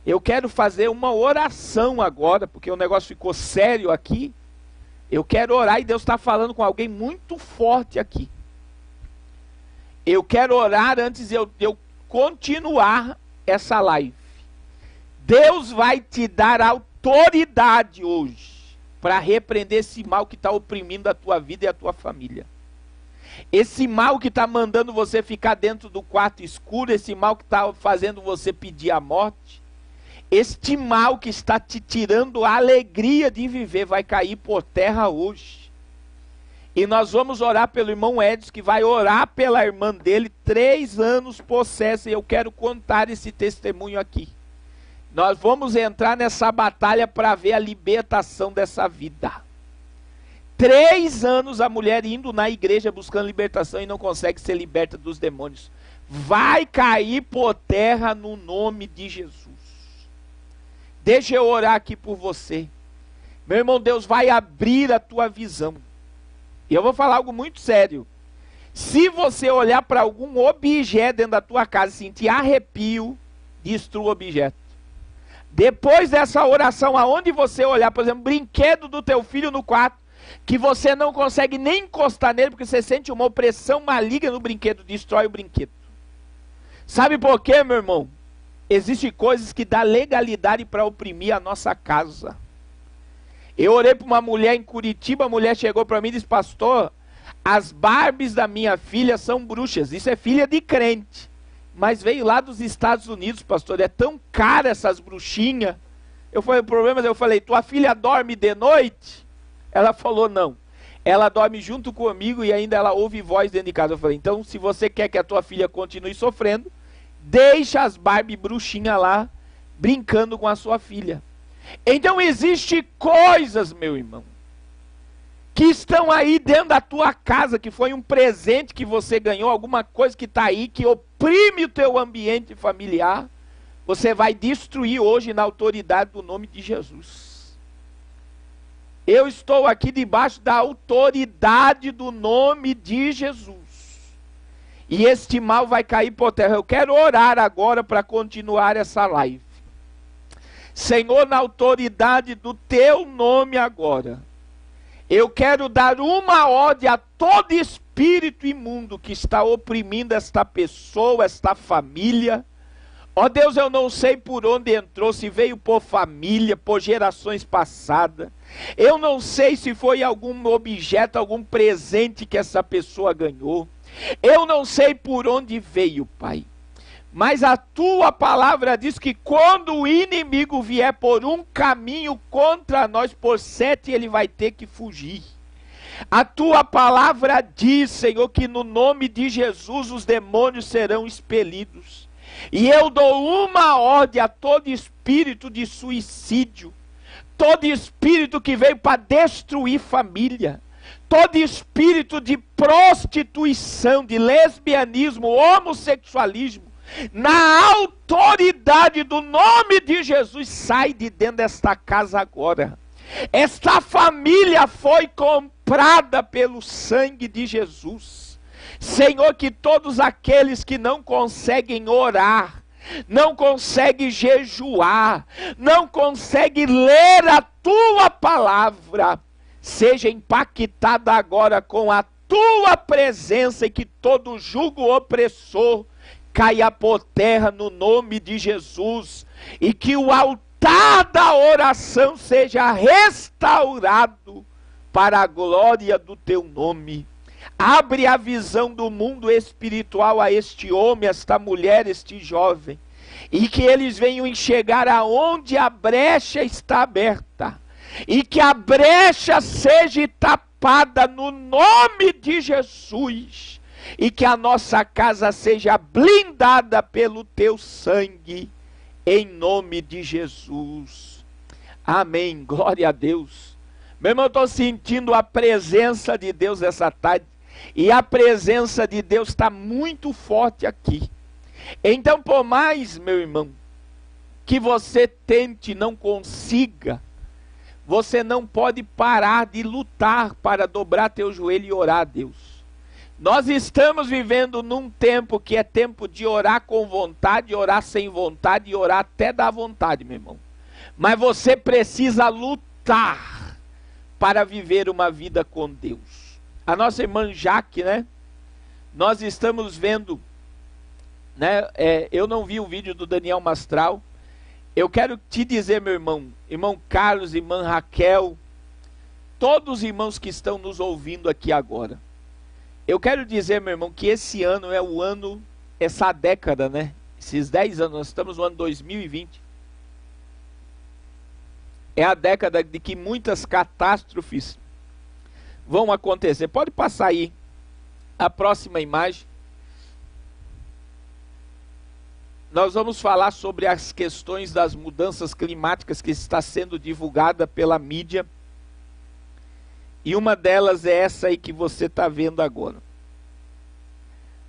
eu quero fazer uma oração agora, porque o negócio ficou sério aqui. Eu quero orar e Deus está falando com alguém muito forte aqui. Eu quero orar antes de eu continuar essa live. Deus vai te dar autoridade hoje para repreender esse mal que está oprimindo a tua vida e a tua família. Esse mal que está mandando você ficar dentro do quarto escuro, esse mal que está fazendo você pedir a morte, este mal que está te tirando a alegria de viver, vai cair por terra hoje. E nós vamos orar pelo irmão Edson, que vai orar pela irmã dele, 3 anos possessa, e eu quero contar esse testemunho aqui. Nós vamos entrar nessa batalha para ver a libertação dessa vida. 3 anos a mulher indo na igreja buscando libertação e não consegue ser liberta dos demônios. Vai cair por terra no nome de Jesus. Deixa eu orar aqui por você. Meu irmão, Deus vai abrir a tua visão. E eu vou falar algo muito sério. Se você olhar para algum objeto dentro da tua casa e sentir arrepio, destrua o objeto. Depois dessa oração, aonde você olhar, por exemplo, brinquedo do teu filho no quarto, que você não consegue nem encostar nele, porque você sente uma opressão maligna no brinquedo, destrói o brinquedo. Sabe por quê, meu irmão? Existem coisas que dão legalidade para oprimir a nossa casa. Eu orei para uma mulher em Curitiba, a mulher chegou para mim e disse: pastor, as Barbies da minha filha são bruxas. Isso é filha de crente, mas veio lá dos Estados Unidos, pastor, é tão cara essas bruxinhas. Eu falei, o problema é, eu falei, tua filha dorme de noite? Ela falou, não. Ela dorme junto comigo e ainda ela ouve voz dentro de casa. Eu falei, então se você quer que a tua filha continue sofrendo, deixa as Barbie bruxinhas lá, brincando com a sua filha. Então existem coisas, meu irmão, que estão aí dentro da tua casa, que foi um presente que você ganhou, alguma coisa que está aí, que oprime o teu ambiente familiar, você vai destruir hoje na autoridade do nome de Jesus. Eu estou aqui debaixo da autoridade do nome de Jesus. E este mal vai cair por terra. Eu quero orar agora para continuar essa live. Senhor, na autoridade do teu nome agora, eu quero dar uma ordem a todo espírito imundo que está oprimindo esta pessoa, esta família. Ó Deus, eu não sei por onde entrou, se veio por família, por gerações passadas. Eu não sei se foi algum objeto, algum presente que essa pessoa ganhou. Eu não sei por onde veio, Pai. Mas a tua palavra diz que quando o inimigo vier por um caminho contra nós, por 7 ele vai ter que fugir. A tua palavra diz, Senhor, que no nome de Jesus os demônios serão expelidos. E eu dou uma ordem a todo espírito de suicídio, todo espírito que veio para destruir família, todo espírito de prostituição, de lesbianismo, homossexualismo, na autoridade do nome de Jesus, sai de dentro desta casa agora. Esta família foi comprada pelo sangue de Jesus. Senhor, que todos aqueles que não conseguem orar, não conseguem jejuar, não conseguem ler a tua palavra, seja impactada agora com a tua presença, e que todo jugo opressor caia por terra no nome de Jesus, e que o altar da oração seja restaurado para a glória do teu nome. Abre a visão do mundo espiritual a este homem, esta mulher, este jovem, e que eles venham enxergar aonde a brecha está aberta, e que a brecha seja tapada no nome de Jesus, e que a nossa casa seja blindada pelo teu sangue, em nome de Jesus. Amém, glória a Deus. Meu irmão, eu estou sentindo a presença de Deus essa tarde, e a presença de Deus está muito forte aqui. Então, por mais, meu irmão, que você tente, não consiga, você não pode parar de lutar para dobrar teu joelho e orar a Deus. Nós estamos vivendo num tempo que é tempo de orar com vontade, orar sem vontade e orar até dar vontade, meu irmão. Mas você precisa lutar para viver uma vida com Deus. A nossa irmã Jaque, né? Nós estamos vendo, né? Eu não vi o vídeo do Daniel Mastral, Eu quero te dizer, meu irmão Carlos, irmã Raquel, todos os irmãos que estão nos ouvindo aqui agora. Eu quero dizer, meu irmão, que esse ano é o ano, essa década, né? Esses 10 anos, nós estamos no ano 2020. É a década de que muitas catástrofes vão acontecer. Pode passar aí a próxima imagem. Nós vamos falar sobre as questões das mudanças climáticas que está sendo divulgada pela mídia. E uma delas é essa aí que você está vendo agora.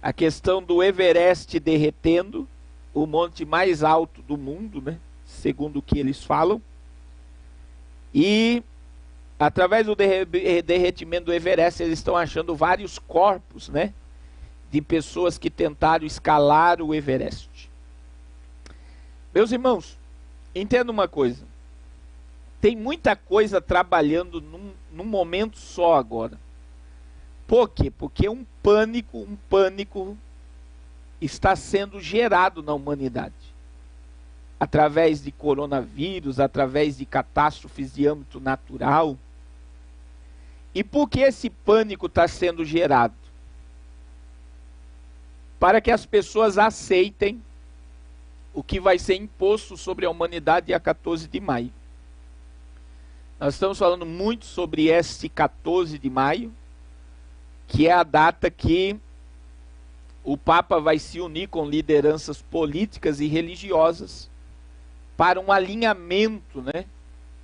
A questão do Everest derretendo, o monte mais alto do mundo, né? Segundo o que eles falam. E através do derretimento do Everest, eles estão achando vários corpos, né? De pessoas que tentaram escalar o Everest. Meus irmãos, entenda uma coisa. Tem muita coisa trabalhando num momento só agora. Por quê? Porque um pânico está sendo gerado na humanidade. Através de coronavírus, através de catástrofes de âmbito natural. E por que esse pânico está sendo gerado? Para que as pessoas aceitem o que vai ser imposto sobre a humanidade dia 14 de maio. Nós estamos falando muito sobre este 14 de maio, que é a data que o Papa vai se unir com lideranças políticas e religiosas para um alinhamento, né,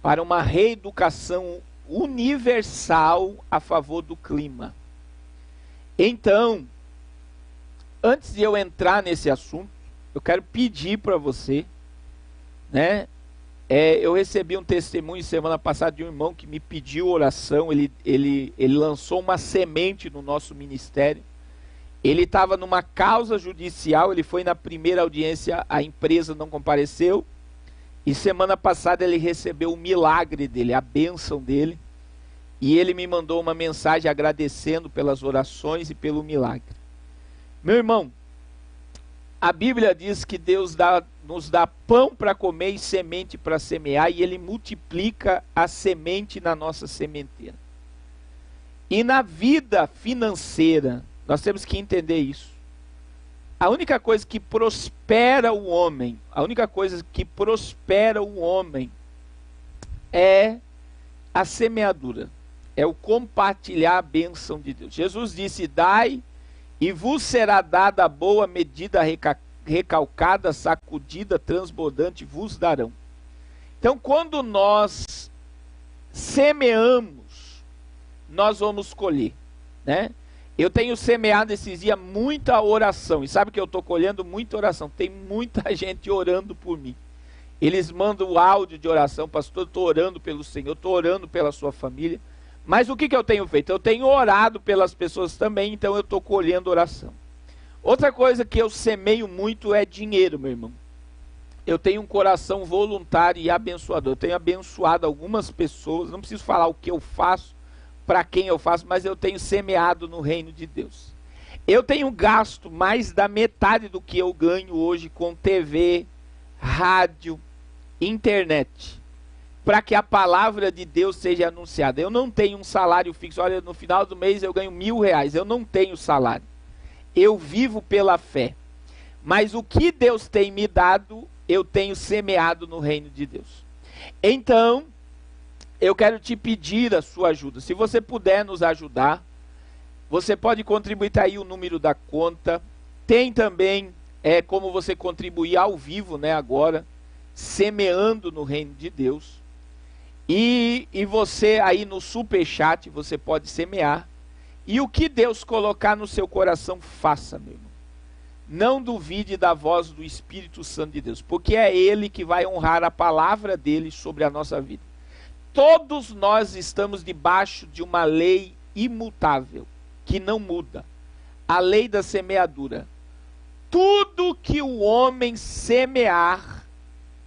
para uma reeducação universal a favor do clima. Então, antes de eu entrar nesse assunto, eu quero pedir para você, né? Eu recebi um testemunho semana passada de um irmão que me pediu oração. Ele lançou uma semente no nosso ministério. Ele estava numa causa judicial, ele foi na primeira audiência, a empresa não compareceu. E semana passada ele recebeu o milagre dele, a bênção dele. E ele me mandou uma mensagem agradecendo pelas orações e pelo milagre. Meu irmão, a Bíblia diz que Deus nos dá pão para comer e semente para semear, e Ele multiplica a semente na nossa sementeira. E na vida financeira, nós temos que entender isso. A única coisa que prospera o homem, é a semeadura, é o compartilhar a bênção de Deus. Jesus disse: dai e vos será dada a boa medida, recalcada, sacudida, transbordante, vos darão. Então, quando nós semeamos, nós vamos colher, né? Eu tenho semeado esses dias muita oração. E sabe que eu estou colhendo muita oração. Tem muita gente orando por mim. Eles mandam o áudio de oração: pastor, eu estou orando pelo Senhor, estou orando pela sua família. Mas o que eu tenho feito? Eu tenho orado pelas pessoas também, então eu estou colhendo oração. Outra coisa que eu semeio muito é dinheiro, meu irmão. Eu tenho um coração voluntário e abençoador. Eu tenho abençoado algumas pessoas, não preciso falar o que eu faço, para quem eu faço, mas eu tenho semeado no reino de Deus. Eu tenho gasto mais da metade do que eu ganho hoje com TV, rádio, internet, para que a palavra de Deus seja anunciada. Eu não tenho um salário fixo. Olha, no final do mês eu ganho R$1.000. Eu não tenho salário. Eu vivo pela fé. Mas o que Deus tem me dado, eu tenho semeado no reino de Deus. Então, eu quero te pedir a sua ajuda. Se você puder nos ajudar, você pode contribuir, tá aí o número da conta. Tem também como você contribuir ao vivo, né, agora, semeando no reino de Deus. E você aí no superchat, você pode semear. E o que Deus colocar no seu coração, faça, meu irmão. Não duvide da voz do Espírito Santo de Deus, porque é Ele que vai honrar a palavra dele sobre a nossa vida. Todos nós estamos debaixo de uma lei imutável, que não muda. A lei da semeadura. Tudo que o homem semear,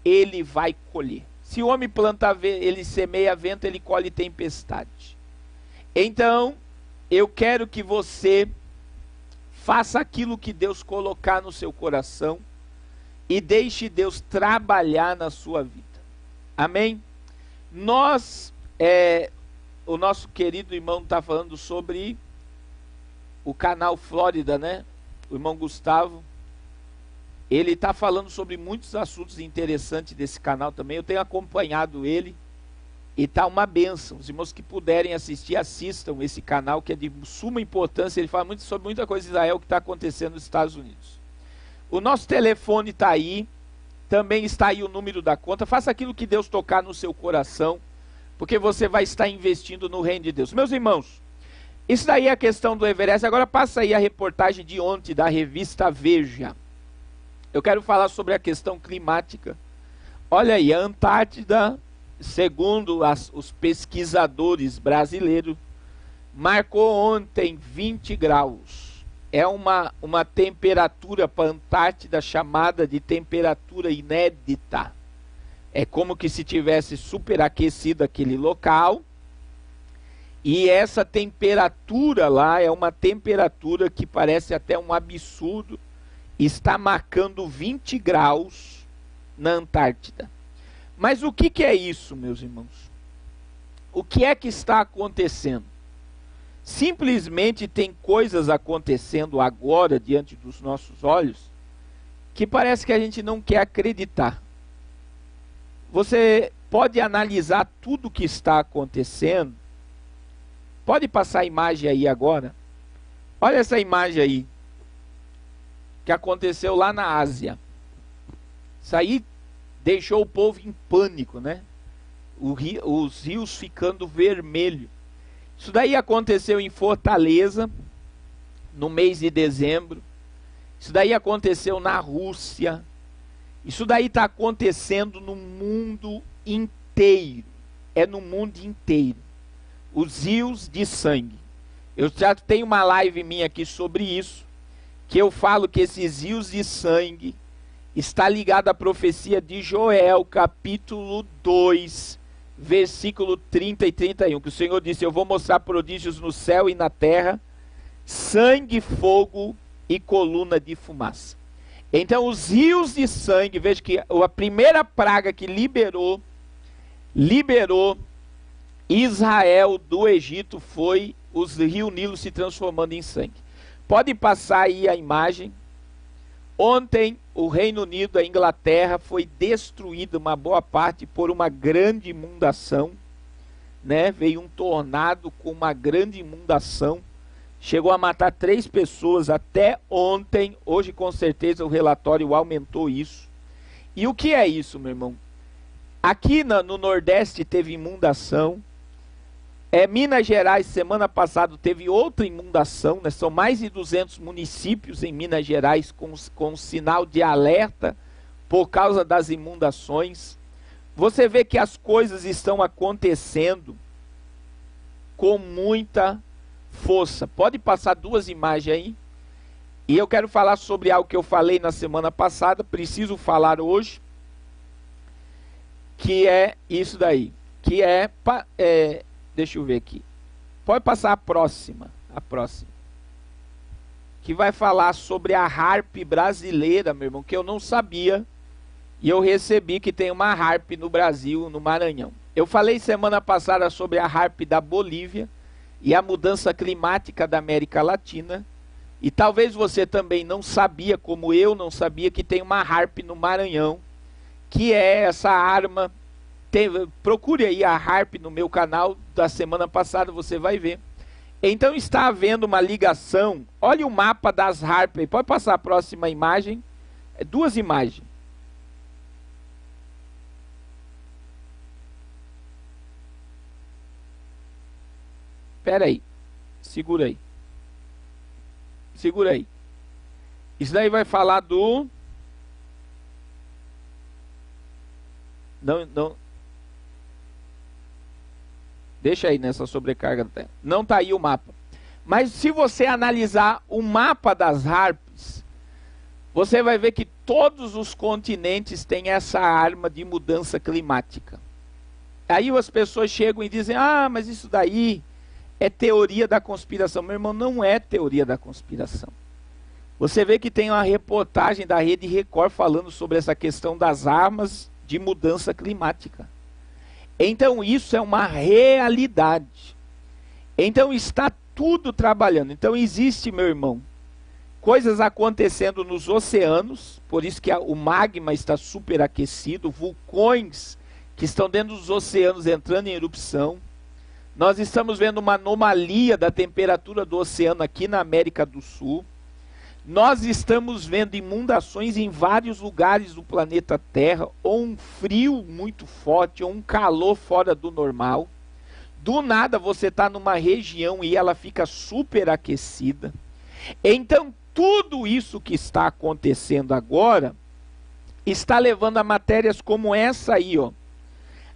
ele vai colher. Se o homem planta, ele semeia vento, ele colhe tempestade. Então, eu quero que você faça aquilo que Deus colocar no seu coração e deixe Deus trabalhar na sua vida. Amém? O nosso querido irmão está falando sobre o canal Flórida, né? O irmão Gustavo. Ele está falando sobre muitos assuntos interessantes desse canal também. Eu tenho acompanhado ele e está uma bênção. Os irmãos que puderem assistir, assistam esse canal, que é de suma importância. Ele fala sobre muita coisa de Israel que está acontecendo nos Estados Unidos. O nosso telefone está aí. Também está aí o número da conta. Faça aquilo que Deus tocar no seu coração, porque você vai estar investindo no reino de Deus. Meus irmãos, isso daí é a questão do Everest. Agora passa aí a reportagem de ontem da revista Veja. Eu quero falar sobre a questão climática. Olha aí, a Antártida, segundo os pesquisadores brasileiros, marcou ontem 20 graus. É uma temperatura para a Antártida chamada de temperatura inédita. É como que se tivesse superaquecido aquele local. E essa temperatura lá é uma temperatura que parece até um absurdo. Está marcando 20 graus na Antártida. Mas o que é isso, meus irmãos? O que é que está acontecendo? Simplesmente tem coisas acontecendo agora diante dos nossos olhos que parece que a gente não quer acreditar. Você pode analisar tudo o que está acontecendo. Pode passar a imagem aí agora. Olha essa imagem aí que aconteceu lá na Ásia. Isso aí deixou o povo em pânico, né? Os rios ficando vermelhos. Isso daí aconteceu em Fortaleza, no mês de dezembro. Isso daí aconteceu na Rússia. Isso daí está acontecendo no mundo inteiro. É no mundo inteiro. Os rios de sangue. Eu já tenho uma live minha aqui sobre isso, que eu falo que esses rios de sangue está ligado à profecia de Joel, capítulo 2, versículo 30 e 31, que o Senhor disse: eu vou mostrar prodígios no céu e na terra, sangue, fogo e coluna de fumaça. Então os rios de sangue, veja que a primeira praga que liberou Israel do Egito foi os rios Nilo se transformando em sangue. Pode passar aí a imagem. Ontem o Reino Unido, a Inglaterra, foi destruída uma boa parte por uma grande inundação, né? Veio um tornado com uma grande inundação, chegou a matar 3 pessoas até ontem. Hoje com certeza o relatório aumentou isso. E o que é isso, meu irmão? Aqui no Nordeste teve inundação. Minas Gerais, semana passada, teve outra inundação, né? São mais de 200 municípios em Minas Gerais com sinal de alerta por causa das inundações. Você vê que as coisas estão acontecendo com muita força. Pode passar 2 imagens aí. E eu quero falar sobre algo que eu falei na semana passada, preciso falar hoje, que é isso daí, que deixa eu ver aqui. Pode passar a próxima. Que vai falar sobre a harp brasileira, meu irmão, que eu não sabia. E eu recebi que tem uma harp no Brasil, no Maranhão. Eu falei semana passada sobre a harp da Bolívia e a mudança climática da América Latina. E talvez você também não sabia, como eu não sabia, que tem uma harp no Maranhão, que é essa arma. Procure aí a harp no meu canal da semana passada, você vai ver. Então está havendo uma ligação. Olha o mapa das harp aí. Pode passar a próxima imagem. 2 imagens. Espera aí. Segura aí. Isso daí vai falar do... Não. Deixa aí nessa sobrecarga da tela. Não está aí o mapa. Mas se você analisar o mapa das harps, você vai ver que todos os continentes têm essa arma de mudança climática. Aí as pessoas chegam e dizem: ah, mas isso daí é teoria da conspiração. Meu irmão, não é teoria da conspiração. Você vê que tem uma reportagem da Rede Record falando sobre essa questão das armas de mudança climática. Então isso é uma realidade. Então está tudo trabalhando. Então existe, meu irmão, coisas acontecendo nos oceanos, por isso que o magma está superaquecido, vulcões que estão dentro dos oceanos entrando em erupção. Nós estamos vendo uma anomalia da temperatura do oceano aqui na América do Sul. Nós estamos vendo inundações em vários lugares do planeta Terra, ou um frio muito forte, ou um calor fora do normal. Do nada você está numa região e ela fica superaquecida. Então tudo isso que está acontecendo agora está levando a matérias como essa aí, ó.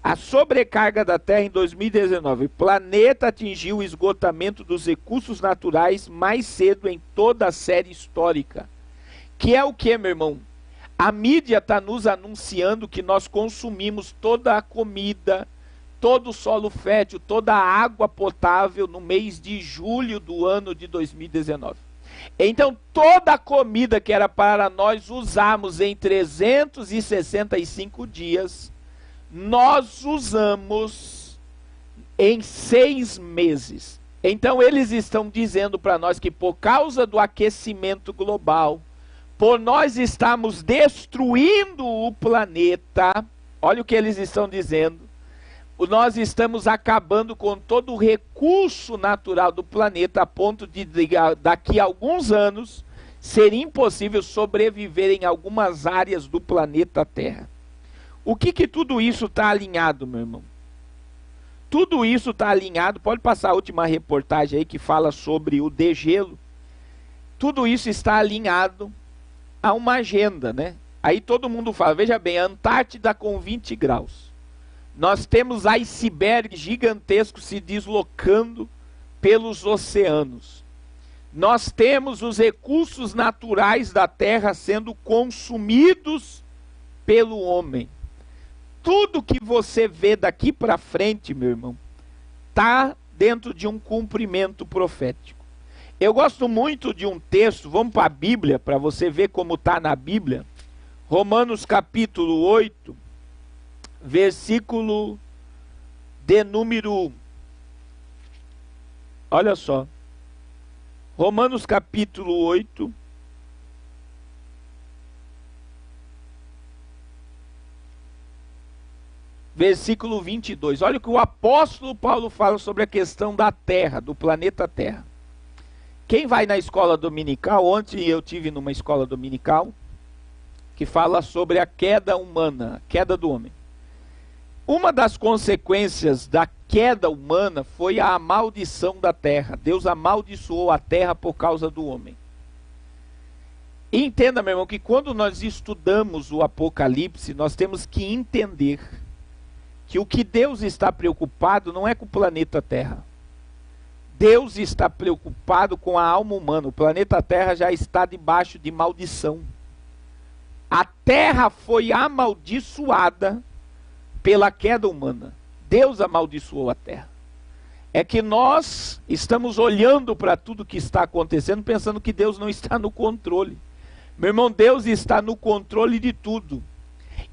A sobrecarga da Terra em 2019. O planeta atingiu o esgotamento dos recursos naturais mais cedo em toda a série histórica. Que é o que, meu irmão? A mídia está nos anunciando que nós consumimos toda a comida, todo o solo fértil, toda a água potável no mês de julho do ano de 2019. Então, toda a comida que era para nós usarmos em 365 dias, nós usamos em 6 meses. Então eles estão dizendo para nós que por causa do aquecimento global, por nós estarmos destruindo o planeta, olha o que eles estão dizendo, nós estamos acabando com todo o recurso natural do planeta, a ponto de daqui a alguns anos ser impossível sobreviver em algumas áreas do planeta Terra. O que tudo isso está alinhado, meu irmão? Tudo isso está alinhado, pode passar a última reportagem aí que fala sobre o degelo. Tudo isso está alinhado a uma agenda, né? Aí todo mundo fala, veja bem, a Antártida com 20 graus. Nós temos icebergs gigantescos se deslocando pelos oceanos. Nós temos os recursos naturais da Terra sendo consumidos pelo homem. Tudo que você vê daqui para frente, meu irmão, está dentro de um cumprimento profético. Eu gosto muito de um texto, vamos para a Bíblia, para você ver como está na Bíblia. Romanos capítulo 8, versículo de número... Olha só. Romanos capítulo 8... versículo 22. Olha o que o apóstolo Paulo fala sobre a questão da Terra, do planeta Terra. Quem vai na escola dominical, ontem eu tive numa escola dominical, que fala sobre a queda humana, a queda do homem. Uma das consequências da queda humana foi a maldição da terra. Deus amaldiçoou a terra por causa do homem. E entenda, meu irmão, que quando nós estudamos o Apocalipse, nós temos que entender que o que Deus está preocupado não é com o planeta Terra. Deus está preocupado com a alma humana. O planeta Terra já está debaixo de maldição. A Terra foi amaldiçoada pela queda humana. Deus amaldiçoou a Terra. É que nós estamos olhando para tudo que está acontecendo, pensando que Deus não está no controle. Meu irmão, Deus está no controle de tudo.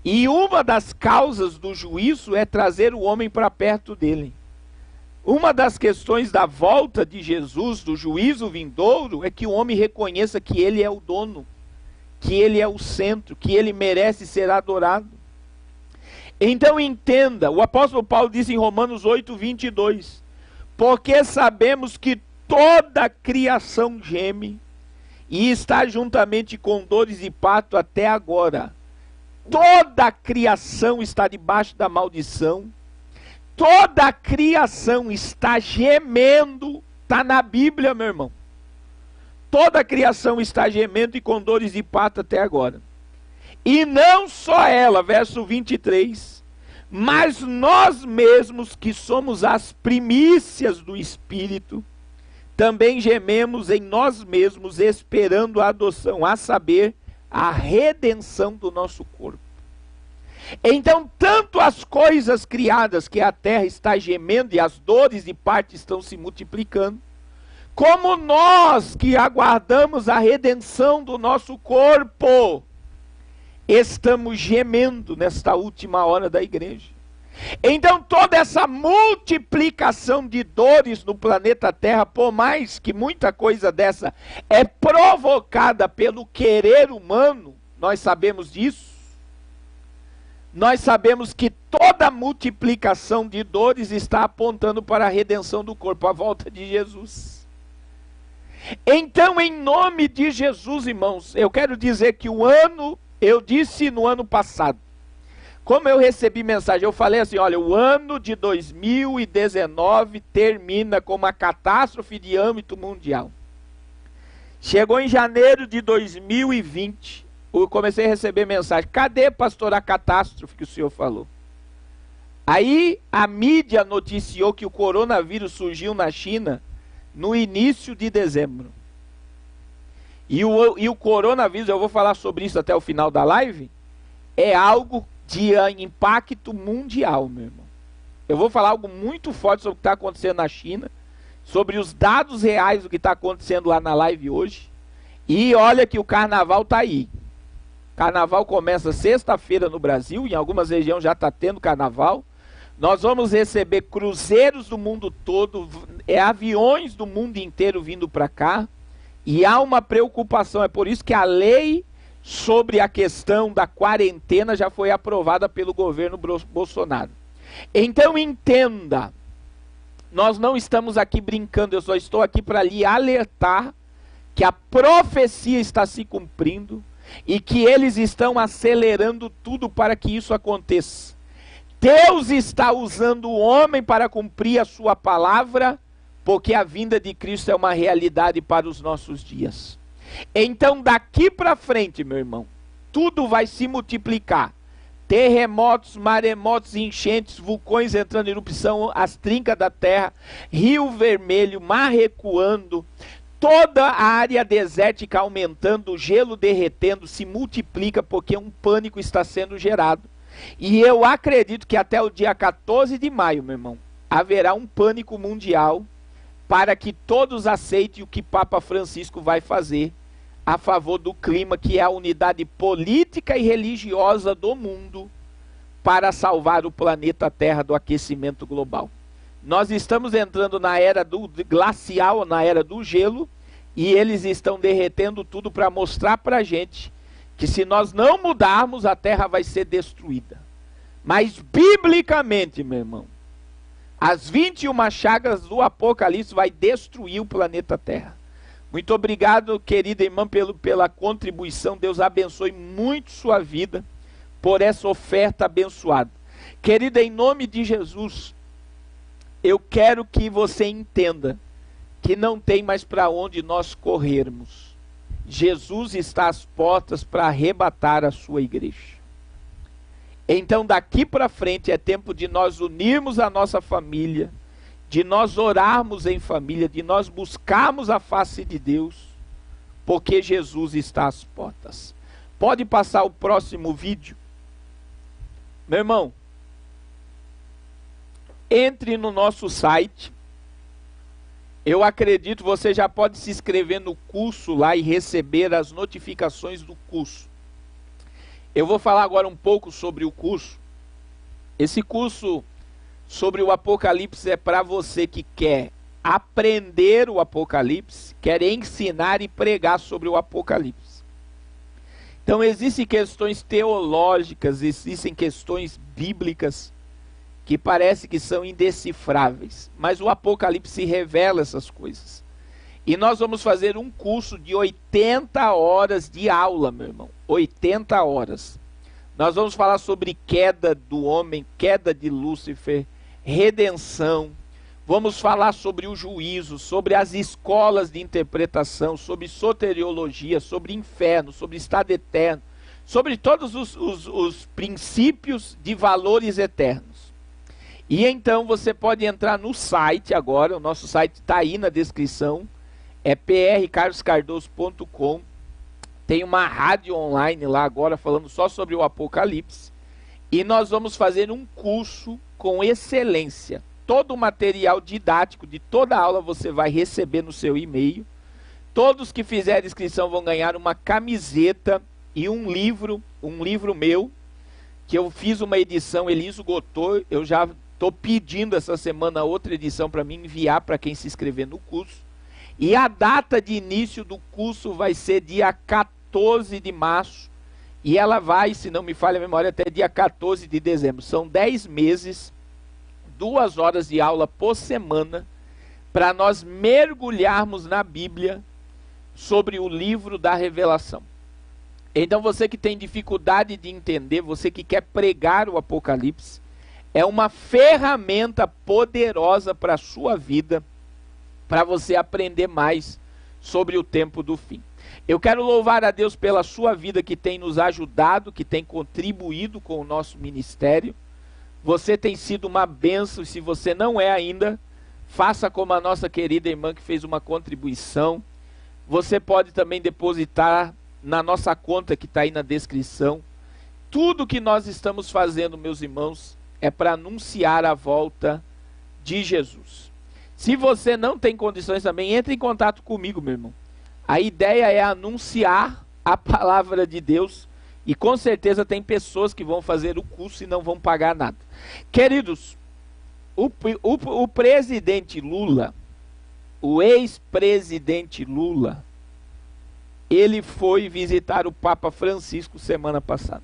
E uma das causas do juízo é trazer o homem para perto dele. Uma das questões da volta de Jesus, do juízo vindouro, é que o homem reconheça que ele é o dono, que ele é o centro, que ele merece ser adorado. Então entenda, o apóstolo Paulo diz em Romanos 8, 22, porque sabemos que toda a criação geme e está juntamente com dores e parto até agora. Toda a criação está debaixo da maldição. Toda a criação está gemendo. Está na Bíblia, meu irmão. Toda a criação está gemendo e com dores de parto até agora. E não só ela, verso 23, mas nós mesmos que somos as primícias do Espírito, também gememos em nós mesmos, esperando a adoção, a saber, a redenção do nosso corpo. Então, tanto as coisas criadas, que a terra está gemendo e as dores de parto estão se multiplicando, como nós que aguardamos a redenção do nosso corpo, estamos gemendo nesta última hora da igreja. Então toda essa multiplicação de dores no planeta Terra, por mais que muita coisa dessa é provocada pelo querer humano, nós sabemos disso. Nós sabemos que toda multiplicação de dores está apontando para a redenção do corpo, a volta de Jesus. Então, em nome de Jesus, irmãos, eu quero dizer que eu disse no ano passado, como eu recebi mensagem, eu falei assim, olha, o ano de 2019 termina com uma catástrofe de âmbito mundial. Chegou em janeiro de 2020, eu comecei a receber mensagem, cadê, pastor, a catástrofe que o senhor falou? Aí a mídia noticiou que o coronavírus surgiu na China no início de dezembro. E o coronavírus, eu vou falar sobre isso até o final da live, é algo de impacto mundial, meu irmão. Eu vou falar algo muito forte sobre o que está acontecendo na China, sobre os dados reais do que está acontecendo lá na live hoje. E olha que o carnaval está aí. Carnaval começa sexta-feira no Brasil, em algumas regiões já está tendo carnaval. Nós vamos receber cruzeiros do mundo todo, aviões do mundo inteiro vindo para cá. E há uma preocupação, é por isso que a lei sobre a questão da quarentena já foi aprovada pelo governo Bolsonaro. Então entenda, nós não estamos aqui brincando, eu só estou aqui para lhe alertar que a profecia está se cumprindo e que eles estão acelerando tudo para que isso aconteça. Deus está usando o homem para cumprir a sua palavra, porque a vinda de Cristo é uma realidade para os nossos dias. Então daqui para frente, meu irmão, tudo vai se multiplicar. Terremotos, maremotos, enchentes, vulcões entrando em erupção, as trincas da terra, rio vermelho, mar recuando, toda a área desértica aumentando, o gelo derretendo, se multiplica porque um pânico está sendo gerado. E eu acredito que até o dia 14 de maio, meu irmão, haverá um pânico mundial para que todos aceitem o que Papa Francisco vai fazer a favor do clima, que é a unidade política e religiosa do mundo para salvar o planeta Terra do aquecimento global. Nós estamos entrando na era do glacial, na era do gelo, e eles estão derretendo tudo para mostrar para a gente que se nós não mudarmos, a Terra vai ser destruída. Mas biblicamente, meu irmão, as 21 chagas do Apocalipse vai destruir o planeta Terra. Muito obrigado, querida irmã, pela contribuição. Deus abençoe muito sua vida por essa oferta abençoada. Querida, em nome de Jesus, eu quero que você entenda que não tem mais para onde nós corrermos. Jesus está às portas para arrebatar a sua igreja. Então daqui para frente é tempo de nós unirmos a nossa família, de nós orarmos em família, de nós buscarmos a face de Deus, porque Jesus está às portas. Pode passar o próximo vídeo. Meu irmão, entre no nosso site. Eu acredito, você já pode se inscrever no curso lá e receber as notificações do curso. Eu vou falar agora um pouco sobre o curso. Esse curso sobre o Apocalipse é para você que quer aprender o Apocalipse, quer ensinar e pregar sobre o Apocalipse. Então existem questões teológicas, existem questões bíblicas que parece que são indecifráveis, mas o Apocalipse revela essas coisas. E nós vamos fazer um curso de 80 horas de aula, meu irmão, 80 horas. Nós vamos falar sobre queda do homem, queda de Lúcifer, redenção. Vamos falar sobre o juízo, sobre as escolas de interpretação, sobre soteriologia, sobre inferno, sobre estado eterno, sobre todos os princípios de valores eternos. E então você pode entrar no site agora, o nosso site está aí na descrição, é prcarloscardoso.com. Tem uma rádio online lá agora falando só sobre o Apocalipse. E nós vamos fazer um curso com excelência. todo o material didático de toda a aula você vai receber no seu e-mail. Todos que fizerem inscrição vão ganhar uma camiseta e um livro meu, que eu fiz uma edição, ele esgotou, eu já estou pedindo essa semana outra edição para me enviar para quem se inscrever no curso. E a data de início do curso vai ser dia 14 de março, e ela vai, se não me falha a memória, até dia 14 de dezembro. São 10 meses, 2 horas de aula por semana, para nós mergulharmos na Bíblia sobre o livro da Revelação. Então você que tem dificuldade de entender, você que quer pregar o Apocalipse, é uma ferramenta poderosa para a sua vida, para você aprender mais sobre o tempo do fim. Eu quero louvar a Deus pela sua vida que tem nos ajudado, que tem contribuído com o nosso ministério. Você tem sido uma bênção, e se você não é ainda, faça como a nossa querida irmã que fez uma contribuição. Você pode também depositar na nossa conta que está aí na descrição. Tudo que nós estamos fazendo, meus irmãos, é para anunciar a volta de Jesus. Se você não tem condições também, entre em contato comigo, meu irmão. A ideia é anunciar a palavra de Deus, e com certeza tem pessoas que vão fazer o curso e não vão pagar nada. Queridos, o presidente Lula, o ex-presidente Lula, ele foi visitar o Papa Francisco semana passada.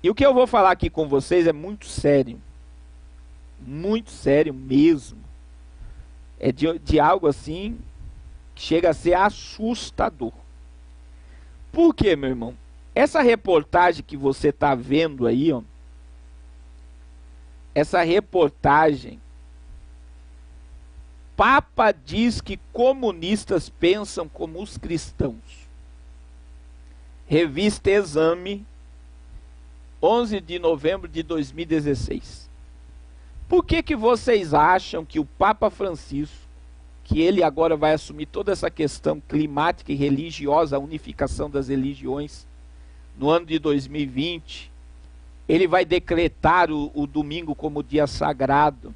E o que eu vou falar aqui com vocês é muito sério mesmo. É de algo assim que chega a ser assustador. Por quê, meu irmão? Essa reportagem que você está vendo aí, ó, essa reportagem, Papa diz que comunistas pensam como os cristãos. Revista Exame, 11 de novembro de 2016. Por que vocês acham que o Papa Francisco, que ele agora vai assumir toda essa questão climática e religiosa, a unificação das religiões, no ano de 2020, ele vai decretar o domingo como dia sagrado,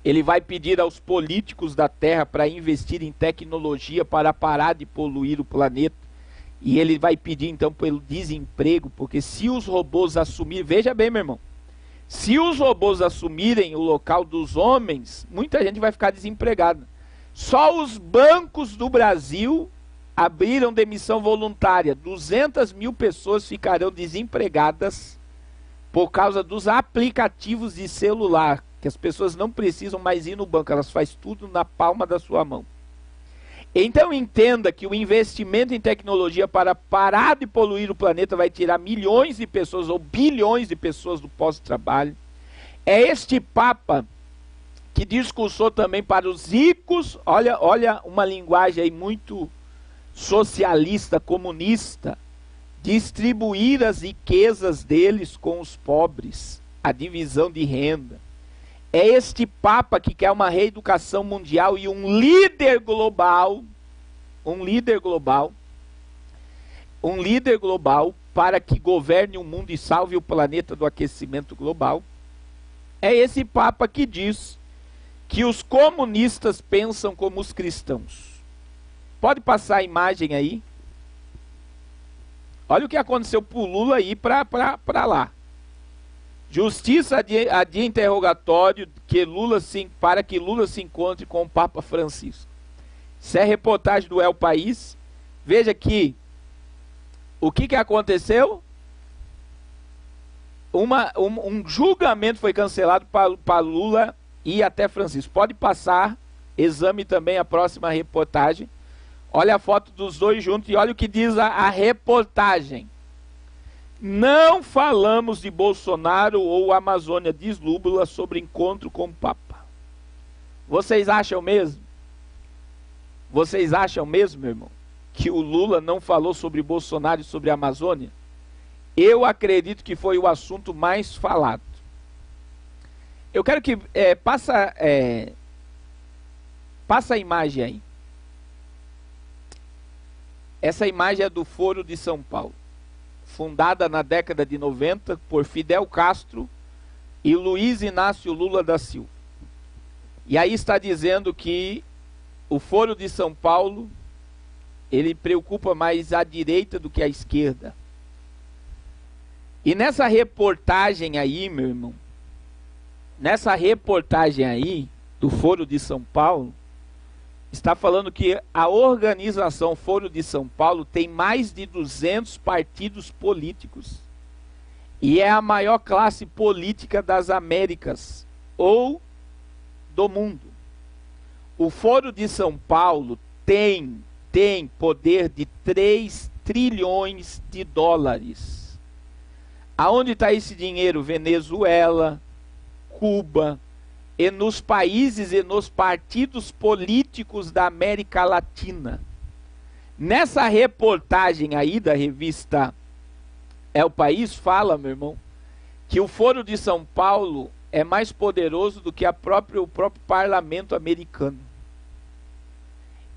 ele vai pedir aos políticos da Terra para investir em tecnologia para parar de poluir o planeta, e ele vai pedir então pelo desemprego, porque se os robôs assumirem, veja bem, meu irmão, se os robôs assumirem o local dos homens, muita gente vai ficar desempregada. Só os bancos do Brasil abriram demissão voluntária. 200 mil pessoas ficarão desempregadas por causa dos aplicativos de celular, que as pessoas não precisam mais ir no banco, elas fazem tudo na palma da sua mão. Então entenda que o investimento em tecnologia para parar de poluir o planeta vai tirar milhões de pessoas ou bilhões de pessoas do pós-trabalho. É este Papa que discursou também para os ricos, olha uma linguagem aí muito socialista, comunista, distribuir as riquezas deles com os pobres, a divisão de renda. É este Papa que quer uma reeducação mundial e um líder global para que governe o mundo e salve o planeta do aquecimento global. É esse Papa que diz que os comunistas pensam como os cristãos. Pode passar a imagem aí. Olha o que aconteceu para o Lula ir para lá. Justiça adia interrogatório para que Lula se encontre com o Papa Francisco. Isso é reportagem do El País. Veja aqui o que aconteceu. Um julgamento foi cancelado para Lula ir até Francisco. Pode passar, Exame também a próxima reportagem. Olha a foto dos dois juntos e olha o que diz a reportagem. Não falamos de Bolsonaro ou Amazônia, diz Lula sobre encontro com o Papa. Vocês acham mesmo? Vocês acham mesmo, meu irmão, que o Lula não falou sobre Bolsonaro e sobre a Amazônia? Eu acredito que foi o assunto mais falado. Eu quero que passa a imagem aí. Essa imagem é do Foro de São Paulo, fundada na década de 90 por Fidel Castro e Luiz Inácio Lula da Silva. E aí está dizendo que o Foro de São Paulo, ele preocupa mais a direita do que a esquerda. E nessa reportagem aí, meu irmão, nessa reportagem aí do Foro de São Paulo, está falando que a organização Foro de São Paulo tem mais de 200 partidos políticos e é a maior classe política das Américas ou do mundo. O Foro de São Paulo tem poder de 3 trilhões de dólares. Aonde está esse dinheiro? Venezuela, Cuba, e nos países e nos partidos políticos da América Latina. Nessa reportagem aí da revista É o País, fala, meu irmão, que o Foro de São Paulo é mais poderoso do que o próprio parlamento americano.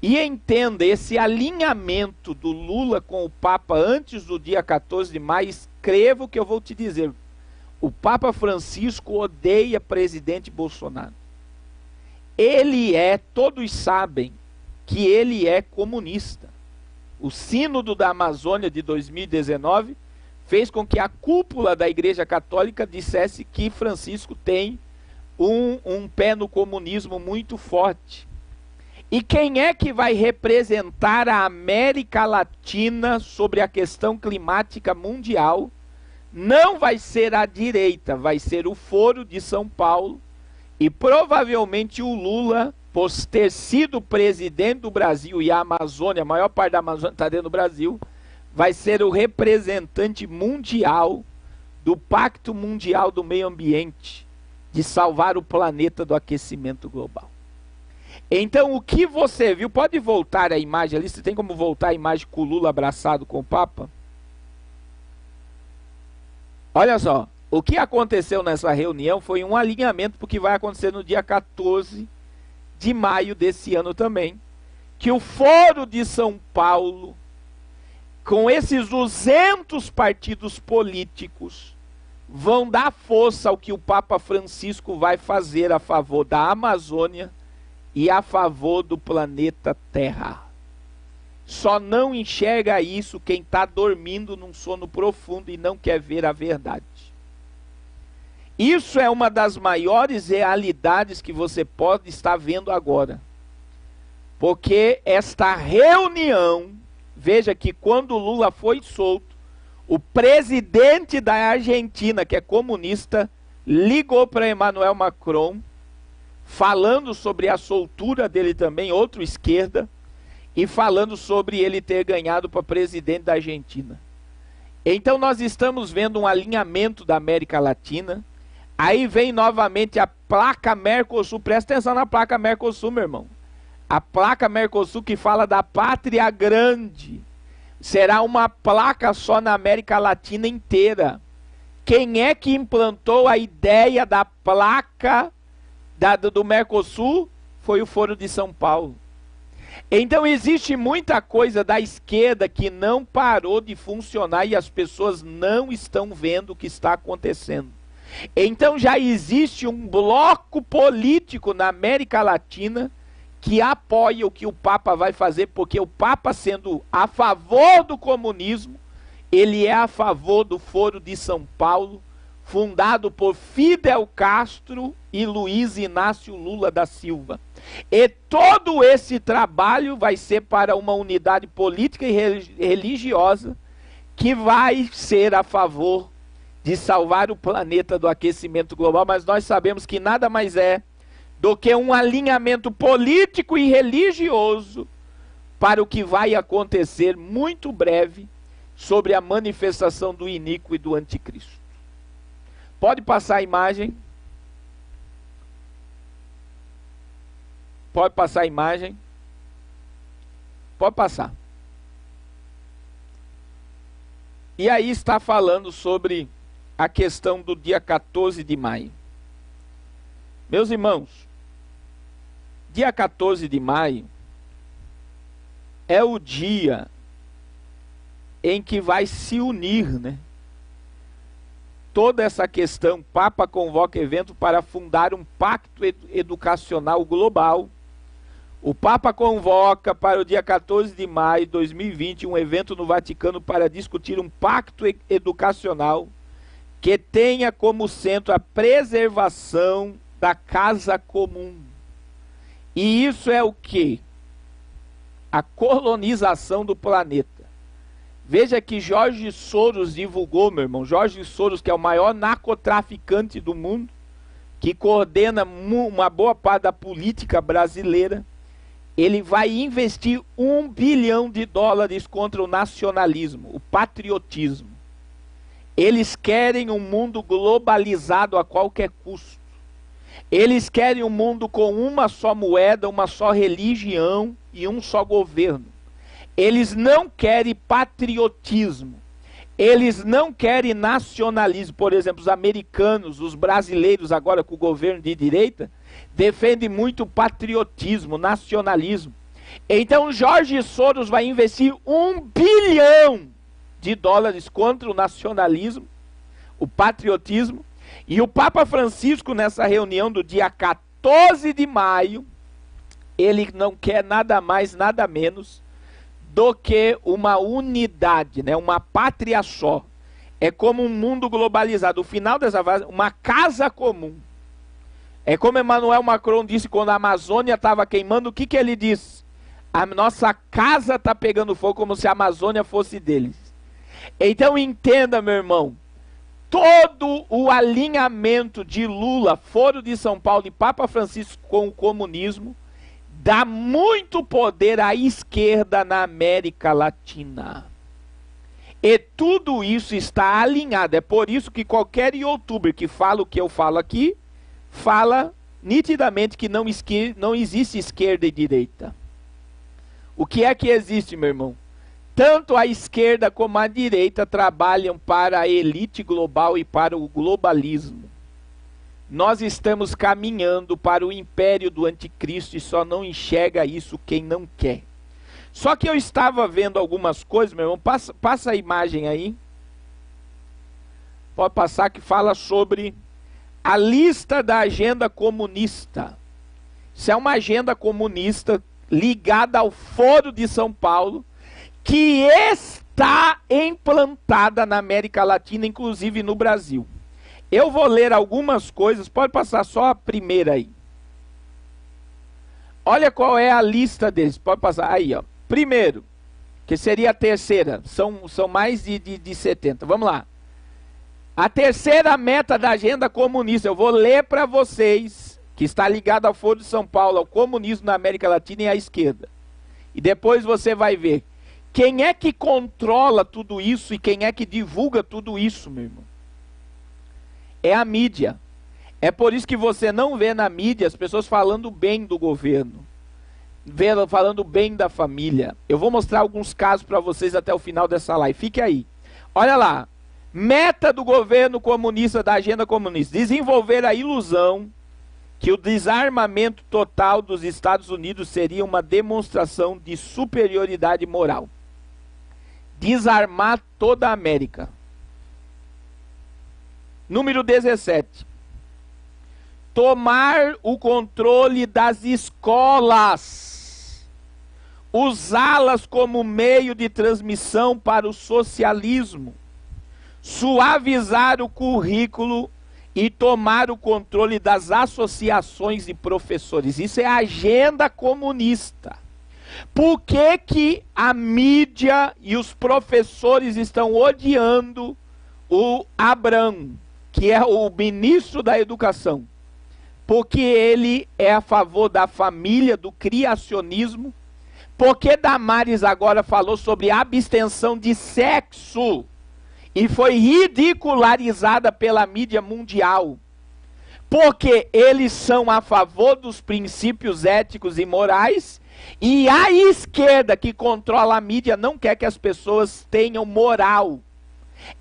E entenda, esse alinhamento do Lula com o Papa antes do dia 14 de maio, escreva o que eu vou te dizer. O Papa Francisco odeia presidente Bolsonaro. Todos sabem que ele é comunista. O Sínodo da Amazônia de 2019 fez com que a cúpula da Igreja Católica dissesse que Francisco tem um pé no comunismo muito forte. E quem é que vai representar a América Latina sobre a questão climática mundial? Não vai ser a direita, vai ser o Foro de São Paulo, e provavelmente o Lula, por ter sido presidente do Brasil e a Amazônia, a maior parte da Amazônia está dentro do Brasil, vai ser o representante mundial do Pacto Mundial do Meio Ambiente, de salvar o planeta do aquecimento global. Então o que você viu, pode voltar a imagem ali, você tem como voltar a imagem com o Lula abraçado com o Papa? Olha só, o que aconteceu nessa reunião foi um alinhamento para o que vai acontecer no dia 14 de maio desse ano também, que o Foro de São Paulo, com esses 200 partidos políticos, vão dar força ao que o Papa Francisco vai fazer a favor da Amazônia e a favor do planeta Terra. Só não enxerga isso quem está dormindo num sono profundo e não quer ver a verdade. Isso é uma das maiores realidades que você pode estar vendo agora. Porque esta reunião, veja que quando Lula foi solto, o presidente da Argentina, que é comunista, ligou para Emmanuel Macron, falando sobre a soltura dele também, outro esquerda, e falando sobre ele ter ganhado para presidente da Argentina. Então nós estamos vendo um alinhamento da América Latina. Aí vem novamente a placa Mercosul. Presta atenção na placa Mercosul, meu irmão. A placa Mercosul que fala da pátria grande. Será uma placa só na América Latina inteira. Quem é que implantou a ideia da placa do Mercosul? Foi o Foro de São Paulo. Então existe muita coisa da esquerda que não parou de funcionar e as pessoas não estão vendo o que está acontecendo. Então já existe um bloco político na América Latina que apoia o que o Papa vai fazer, porque o Papa, sendo a favor do comunismo, ele é a favor do Foro de São Paulo, fundado por Fidel Castro e Luiz Inácio Lula da Silva. E todo esse trabalho vai ser para uma unidade política e religiosa que vai ser a favor de salvar o planeta do aquecimento global, mas nós sabemos que nada mais é do que um alinhamento político e religioso para o que vai acontecer muito breve sobre a manifestação do iníquo e do anticristo. Pode passar a imagem? Pode passar a imagem? Pode passar. E aí está falando sobre a questão do dia 14 de maio. Meus irmãos, dia 14 de maio é o dia em que vai se unir, né, toda essa questão, Papa convoca evento para fundar um pacto educacional global. O Papa convoca para o dia 14 de maio de 2020 um evento no Vaticano para discutir um pacto educacional que tenha como centro a preservação da casa comum. E isso é o quê? A colonização do planeta. Veja que Jorge Soros divulgou, meu irmão, Jorge Soros, que é o maior narcotraficante do mundo, que coordena uma boa parte da política brasileira, ele vai investir $1 bilhão contra o nacionalismo, o patriotismo. Eles querem um mundo globalizado a qualquer custo. Eles querem um mundo com uma só moeda, uma só religião e um só governo. Eles não querem patriotismo. Eles não querem nacionalismo. Por exemplo, os americanos, os brasileiros, agora com o governo de direita, defendem muito patriotismo, nacionalismo. Então Jorge Soros vai investir $1 bilhão contra o nacionalismo, o patriotismo. E o Papa Francisco, nessa reunião do dia 14 de maio, ele não quer nada mais, nada menos do que uma unidade, né? Uma pátria só. É como um mundo globalizado. O final dessa fase, uma casa comum. É como Emmanuel Macron disse quando a Amazônia estava queimando, o que que ele disse? A nossa casa está pegando fogo como se a Amazônia fosse deles. Então entenda, meu irmão, todo o alinhamento de Lula, Foro de São Paulo e Papa Francisco com o comunismo dá muito poder à esquerda na América Latina. E tudo isso está alinhado. É por isso que qualquer youtuber que fala o que eu falo aqui, fala nitidamente que não existe esquerda e direita. O que é que existe, meu irmão? Tanto a esquerda como a direita trabalham para a elite global e para o globalismo. Nós estamos caminhando para o império do anticristo e só não enxerga isso quem não quer. Só que eu estava vendo algumas coisas, meu irmão, passa a imagem aí. Pode passar, que fala sobre a lista da agenda comunista. Isso é uma agenda comunista ligada ao Foro de São Paulo, que está implantada na América Latina, inclusive no Brasil. Eu vou ler algumas coisas, pode passar só a primeira aí. Olha qual é a lista deles, pode passar aí, ó. Primeiro, que seria a terceira, são mais de 70, vamos lá. A terceira meta da agenda comunista, eu vou ler para vocês, que está ligado ao Foro de São Paulo, ao comunismo na América Latina e à esquerda. E depois você vai ver quem é que controla tudo isso e quem é que divulga tudo isso, meu irmão. É a mídia. É por isso que você não vê na mídia as pessoas falando bem do governo, falando bem da família. Eu vou mostrar alguns casos para vocês até o final dessa live. Fique aí. Olha lá. Meta do governo comunista, da agenda comunista: desenvolver a ilusão que o desarmamento total dos Estados Unidos seria uma demonstração de superioridade moral. Desarmar toda a América. Número 17. Tomar o controle das escolas. Usá-las como meio de transmissão para o socialismo. Suavizar o currículo e tomar o controle das associações de professores. Isso é a agenda comunista. Por que que a mídia e os professores estão odiando o Abraham, que é o ministro da Educação? Porque ele é a favor da família, do criacionismo. Porque Damares agora falou sobre abstenção de sexo e foi ridicularizada pela mídia mundial. Porque eles são a favor dos princípios éticos e morais, e a esquerda que controla a mídia não quer que as pessoas tenham moral.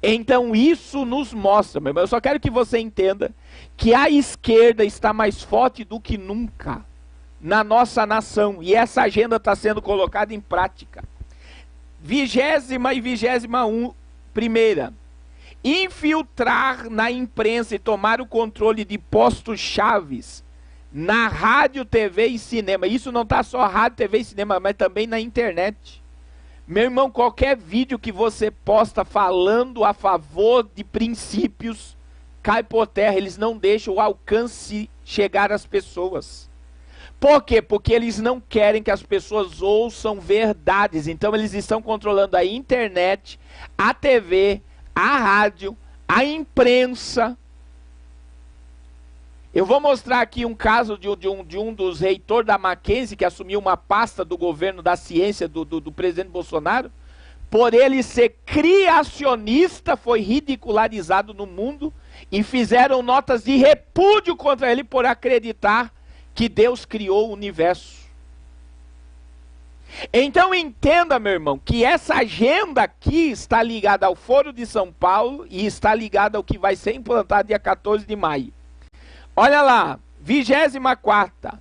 Então isso nos mostra, meu irmão, eu só quero que você entenda que a esquerda está mais forte do que nunca na nossa nação, e essa agenda está sendo colocada em prática. 20ª e 21ª. infiltrar na imprensa e tomar o controle de postos chaves na rádio, TV e cinema. Isso não está só rádio, TV e cinema, mas também na internet. Meu irmão, qualquer vídeo que você posta falando a favor de princípios cai por terra. Eles não deixam o alcance chegar às pessoas. Por quê? Porque eles não querem que as pessoas ouçam verdades. Então eles estão controlando a internet, a TV, a rádio, a imprensa. Eu vou mostrar aqui um caso de um dos reitores da Mackenzie, que assumiu uma pasta do governo da ciência do presidente Bolsonaro. Por ele ser criacionista, foi ridicularizado no mundo e fizeram notas de repúdio contra ele por acreditar que Deus criou o universo. Então entenda, meu irmão, que essa agenda aqui está ligada ao Foro de São Paulo e está ligada ao que vai ser implantado dia 14 de maio. Olha lá, 24ª.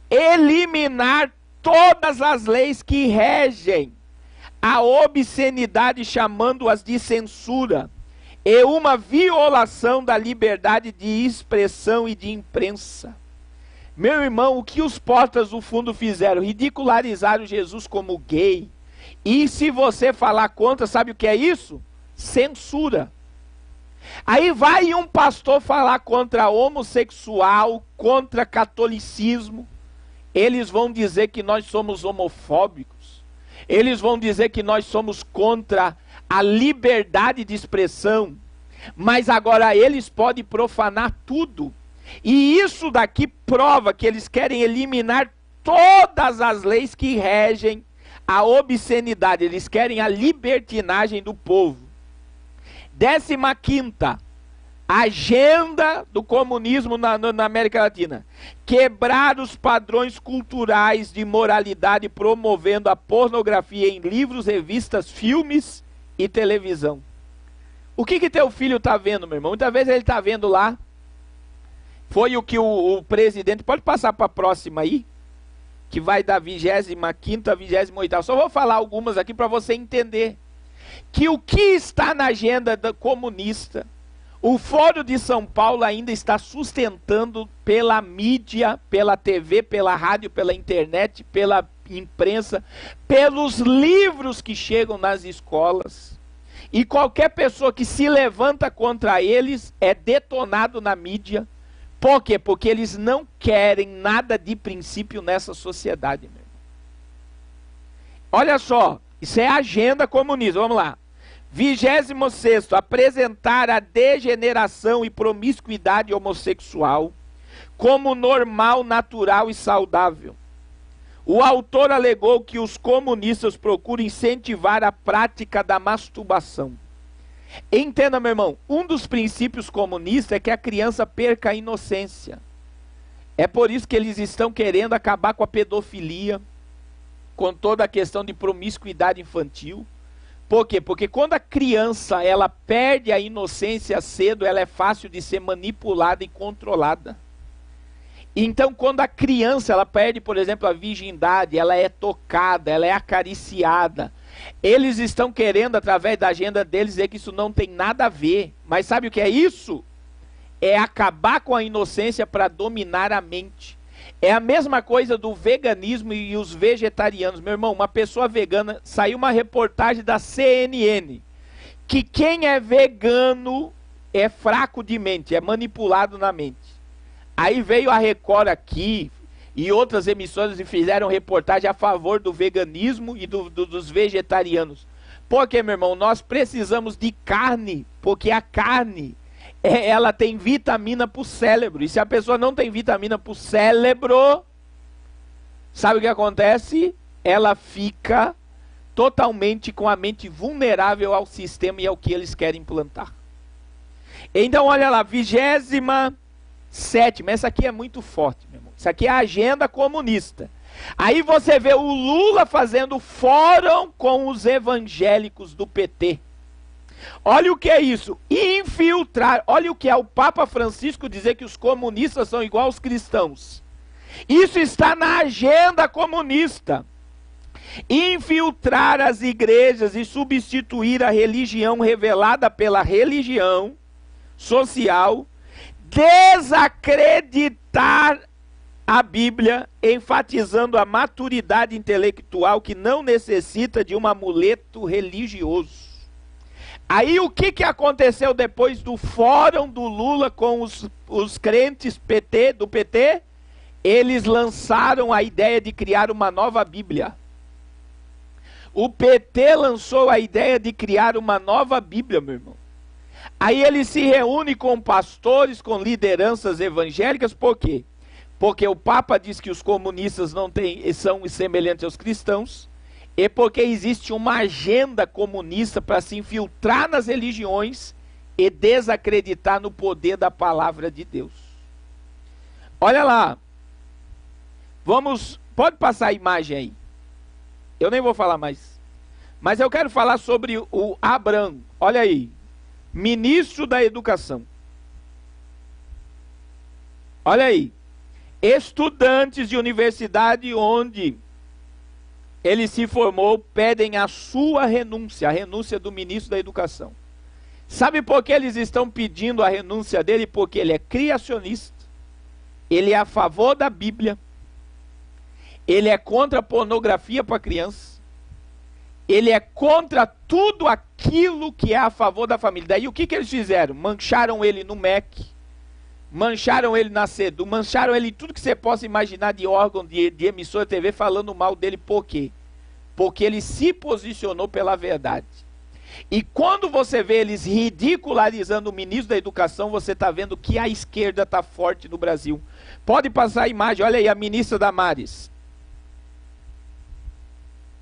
Eliminar todas as leis que regem a obscenidade, chamando-as de censura, e uma violação da liberdade de expressão e de imprensa. Meu irmão, o que os portas do fundo fizeram? Ridicularizaram Jesus como gay. E se você falar contra, sabe o que é isso? Censura. Aí vai um pastor falar contra homossexual, contra catolicismo. Eles vão dizer que nós somos homofóbicos. Eles vão dizer que nós somos contra a liberdade de expressão. Mas agora eles podem profanar tudo. E isso daqui prova que eles querem eliminar todas as leis que regem a obscenidade. Eles querem a libertinagem do povo. 15ª, agenda do comunismo na América Latina. Quebrar os padrões culturais de moralidade, promovendo a pornografia em livros, revistas, filmes e televisão. O que teu filho está vendo, meu irmão? Muitas vezes ele está vendo lá. Foi o que o presidente... Pode passar para a próxima aí. Que vai da 25ª a 28ª. Só vou falar algumas aqui para você entender. Que o que está na agenda comunista, o Foro de São Paulo ainda está sustentando pela mídia, pela TV, pela rádio, pela internet, pela imprensa, pelos livros que chegam nas escolas. E qualquer pessoa que se levanta contra eles é detonado na mídia. Por quê? Porque eles não querem nada de princípio nessa sociedade. Meu. Olha só, isso é a agenda comunista, vamos lá. 26º, apresentar a degeneração e promiscuidade homossexual como normal, natural e saudável. O autor alegou que os comunistas procuram incentivar a prática da masturbação. Entenda, meu irmão, um dos princípios comunistas é que a criança perca a inocência. É por isso que eles estão querendo acabar com a pedofilia, com toda a questão de promiscuidade infantil. Por quê? Porque quando a criança ela perde a inocência cedo, ela é fácil de ser manipulada e controlada. Então, quando a criança ela perde, por exemplo, a virgindade, ela é tocada, ela é acariciada. Eles estão querendo, através da agenda deles, dizer que isso não tem nada a ver. Mas sabe o que é isso? É acabar com a inocência para dominar a mente. É a mesma coisa do veganismo e os vegetarianos. Meu irmão, uma pessoa vegana, saiu uma reportagem da CNN, que quem é vegano é fraco de mente, é manipulado na mente. Aí veio a Record aqui e outras emissoras e fizeram reportagem a favor do veganismo e dos vegetarianos. Porque, meu irmão, nós precisamos de carne, porque a carne, ela tem vitamina para o cérebro. E se a pessoa não tem vitamina para o cérebro, sabe o que acontece? Ela fica totalmente com a mente vulnerável ao sistema e ao que eles querem implantar. Então, olha lá, 27ª, essa aqui é muito forte, meu irmão. Isso aqui é a agenda comunista. Aí você vê o Lula fazendo fórum com os evangélicos do PT. Olha o que é isso, infiltrar. Olha o que é o Papa Francisco dizer que os comunistas são igual aos cristãos. Isso está na agenda comunista. infiltrar as igrejas e substituir a religião revelada pela religião social, desacreditar a Bíblia, enfatizando a maturidade intelectual que não necessita de um amuleto religioso. Aí o que aconteceu depois do fórum do Lula com os crentes do PT? Eles lançaram a ideia de criar uma nova Bíblia. O PT lançou a ideia de criar uma nova Bíblia, meu irmão. Aí ele se reúne com pastores, com lideranças evangélicas, por quê? Porque o Papa diz que os comunistas são semelhantes aos cristãos, e porque existe uma agenda comunista para se infiltrar nas religiões e desacreditar no poder da palavra de Deus. Olha lá, pode passar a imagem aí. Eu nem vou falar mais. Mas eu quero falar sobre o Abraham. Olha aí. Ministro da Educação. Olha aí. Estudantes de universidade onde ele se formou pedem a sua renúncia, a renúncia do ministro da Educação. Sabe por que eles estão pedindo a renúncia dele? Porque ele é criacionista. Ele é a favor da Bíblia. Ele é contra a pornografia para criança. Ele é contra tudo aquilo que é a favor da família. Daí o que eles fizeram? Mancharam ele no MEC, mancharam ele na CEDU, mancharam ele em tudo que você possa imaginar de órgão, de emissora de TV, falando mal dele. Por quê? Porque ele se posicionou pela verdade. E quando você vê eles ridicularizando o ministro da Educação, você está vendo que a esquerda está forte no Brasil. Pode passar a imagem, olha aí, a ministra Damares.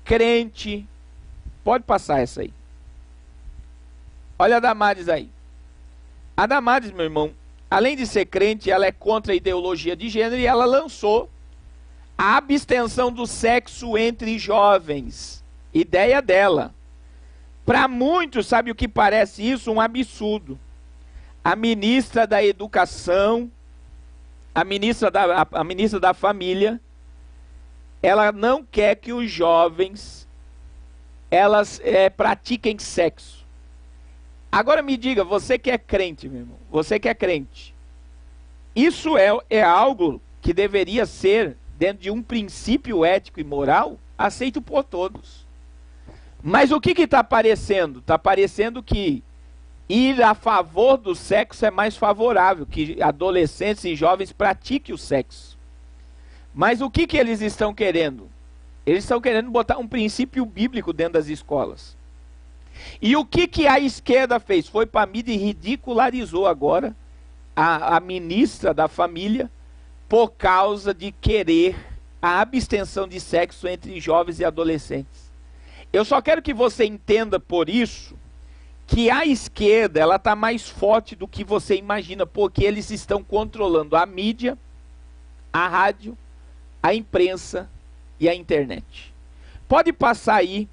Crente. Pode passar essa aí. Olha a Damares aí. A Damares, meu irmão, além de ser crente, ela é contra a ideologia de gênero e ela lançou a abstenção do sexo entre jovens. Ideia dela. Para muitos, sabe o que parece isso? Um absurdo. A ministra da Educação, a ministra da Família, ela não quer que os jovens pratiquem sexo. Agora me diga, você que é crente, meu irmão, você que é crente, isso é algo que deveria ser, dentro de um princípio ético e moral, aceito por todos. Mas o que está aparecendo? Está aparecendo que ir a favor do sexo é mais favorável, que adolescentes e jovens pratiquem o sexo. Mas o que eles estão querendo? Eles estão querendo botar um princípio bíblico dentro das escolas. E o que a esquerda fez? Foi para a mídia e ridicularizou agora a ministra da Família por causa de querer a abstenção de sexo entre jovens e adolescentes. Eu só quero que você entenda por isso que a esquerda ela está mais forte do que você imagina, porque eles estão controlando a mídia, a rádio, a imprensa e a internet. Pode passar aí,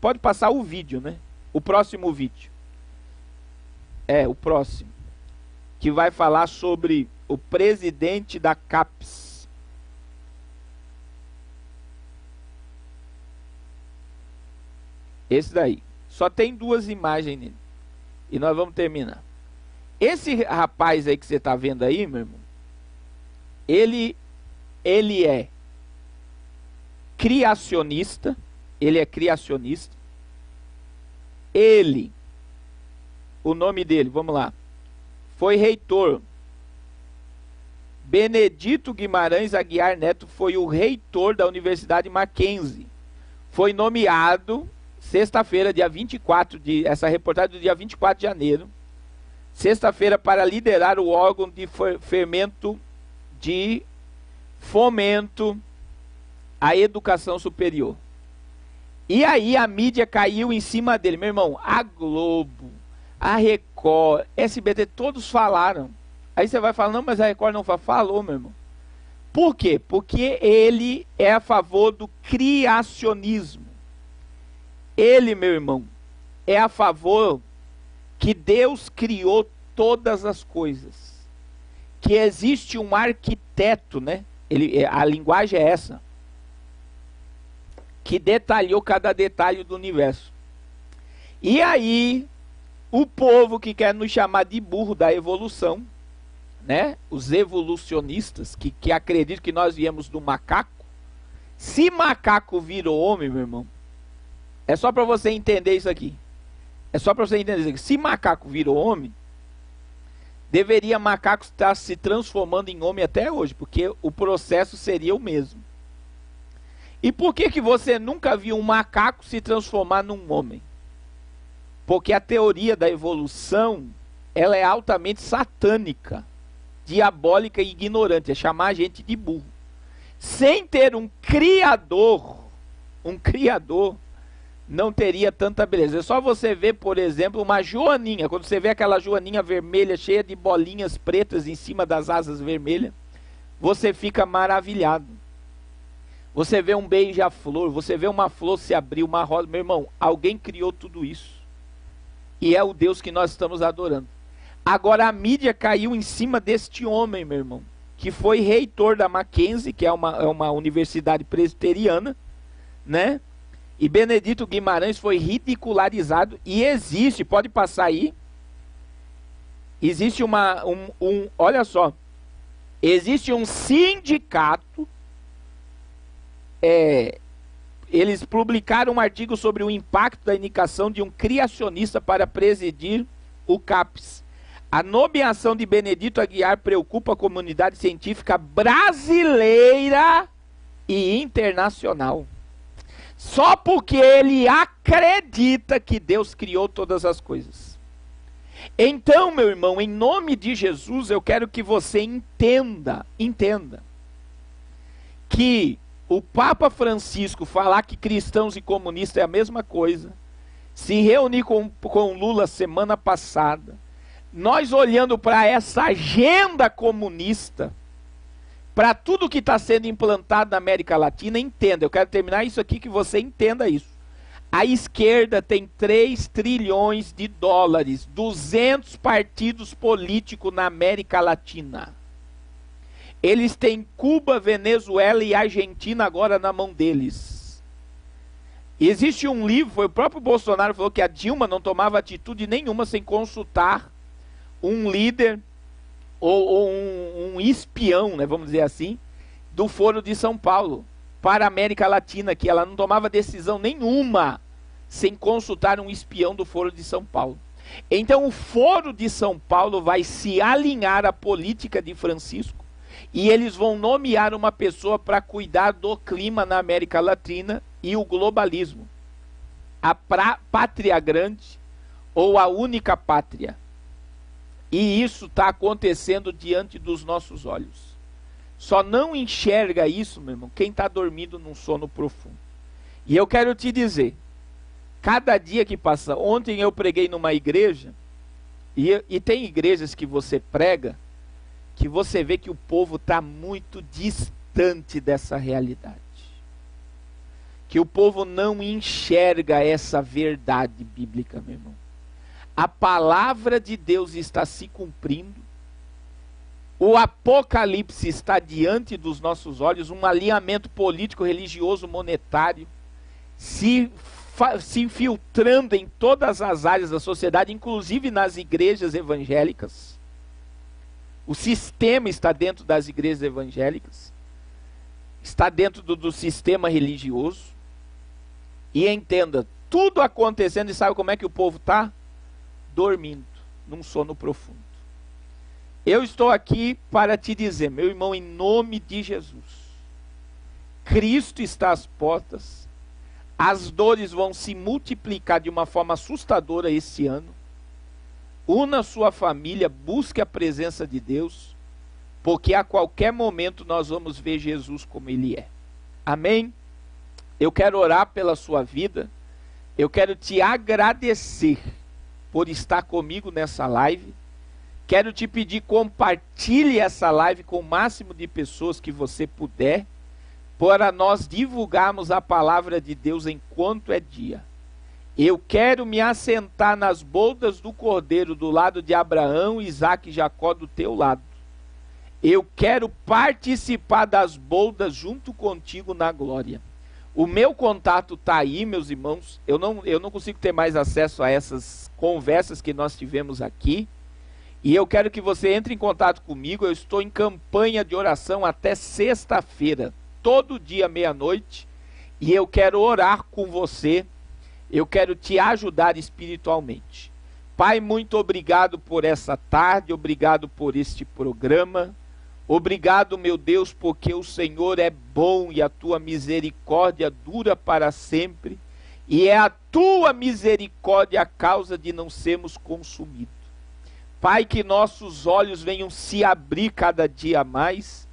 pode passar o vídeo, né? O próximo vídeo. O próximo. Que vai falar sobre o presidente da CAPES. Esse daí. Só tem 2 imagens nele. E nós vamos terminar. Esse rapaz aí que você está vendo aí, meu irmão, ele é criacionista. Ele é criacionista. O nome dele, vamos lá, foi reitor. Benedito Guimarães Aguiar Neto foi o reitor da Universidade Mackenzie. Foi nomeado sexta-feira, dia 24, essa reportagem do dia 24 de janeiro, sexta-feira, para liderar o órgão de fomento à educação superior. E aí a mídia caiu em cima dele. Meu irmão, a Globo, a Record, SBT, todos falaram. Aí você vai falar, não, mas a Record não falou, meu irmão. Por quê? Porque ele é a favor do criacionismo. Ele, meu irmão, é a favor que Deus criou todas as coisas. Que existe um arquiteto, né? A linguagem é essa. que detalhou cada detalhe do universo. E aí, o povo que quer nos chamar de burro da evolução, né? Os evolucionistas que acreditam que nós viemos do macaco. Se macaco virou homem, meu irmão, é só para você entender isso aqui. É só para você entender isso aqui. Se macaco virou homem, deveria macaco estar se transformando em homem até hoje, porque o processo seria o mesmo. E por que você nunca viu um macaco se transformar num homem? Porque a teoria da evolução, ela é altamente satânica, diabólica e ignorante, é chamar a gente de burro. Sem ter um criador, não teria tanta beleza. É só você ver, por exemplo, uma joaninha. Quando você vê aquela joaninha vermelha, cheia de bolinhas pretas em cima das asas vermelhas, você fica maravilhado. Você vê um beija-flor, você vê uma flor se abrir, uma rosa. Meu irmão, alguém criou tudo isso. E é o Deus que nós estamos adorando. Agora a mídia caiu em cima deste homem, meu irmão, que foi reitor da Mackenzie, que é uma universidade presbiteriana, né? E Benedito Guimarães foi ridicularizado. E existe, pode passar aí, existe olha só, existe um sindicato, eles publicaram um artigo sobre o impacto da indicação de um criacionista para presidir o CAPES. A nomeação de Benedito Aguiar preocupa a comunidade científica brasileira e internacional. Só porque ele acredita que Deus criou todas as coisas. Então, meu irmão, em nome de Jesus, eu quero que você entenda que o Papa Francisco falar que cristãos e comunistas é a mesma coisa, se reunir com Lula semana passada, nós olhando para essa agenda comunista, para tudo que está sendo implantado na América Latina, entenda, eu quero terminar isso aqui que você entenda isso. A esquerda tem 3 trilhões de dólares, 200 partidos políticos na América Latina. Eles têm Cuba, Venezuela e Argentina agora na mão deles. Existe um livro, foi o próprio Bolsonaro que falou que a Dilma não tomava atitude nenhuma sem consultar um líder ou um espião, né, vamos dizer assim, do Foro de São Paulo para a América Latina, que ela não tomava decisão nenhuma sem consultar um espião do Foro de São Paulo. Então o Foro de São Paulo vai se alinhar à política de Francisco e eles vão nomear uma pessoa para cuidar do clima na América Latina e o globalismo. A pátria grande ou a única pátria. E isso está acontecendo diante dos nossos olhos. Só não enxerga isso, meu irmão, quem está dormindo num sono profundo. E eu quero te dizer, cada dia que passa, ontem eu preguei numa igreja, e tem igrejas que você prega, que você vê que o povo está muito distante dessa realidade. Que o povo não enxerga essa verdade bíblica, meu irmão. A palavra de Deus está se cumprindo. O Apocalipse está diante dos nossos olhos, um alinhamento político, religioso, monetário, se infiltrando em todas as áreas da sociedade, inclusive nas igrejas evangélicas. O sistema está dentro das igrejas evangélicas, está dentro do sistema religioso. E entenda, tudo acontecendo, e sabe como é que o povo está? Dormindo, num sono profundo. Eu estou aqui para te dizer, meu irmão, em nome de Jesus, Cristo está às portas, as dores vão se multiplicar de uma forma assustadora esse ano. Una sua família, busque a presença de Deus, porque a qualquer momento nós vamos ver Jesus como Ele é. Amém? Eu quero orar pela sua vida, eu quero te agradecer por estar comigo nessa live. Quero te pedir, compartilhe essa live com o máximo de pessoas que você puder, para nós divulgarmos a palavra de Deus enquanto é dia. Eu quero me assentar nas boldas do Cordeiro, do lado de Abraão, Isaque e Jacó, do teu lado. Eu quero participar das boldas junto contigo na glória. O meu contato está aí, meus irmãos. Eu não consigo ter mais acesso a essas conversas que nós tivemos aqui. E eu quero que você entre em contato comigo. Eu estou em campanha de oração até sexta-feira, todo dia, meia-noite. E eu quero orar com você. Eu quero te ajudar espiritualmente. Pai, muito obrigado por essa tarde. Obrigado por este programa. Obrigado, meu Deus, porque o Senhor é bom e a tua misericórdia dura para sempre. E é a tua misericórdia a causa de não sermos consumidos. Pai, que nossos olhos venham se abrir cada dia mais,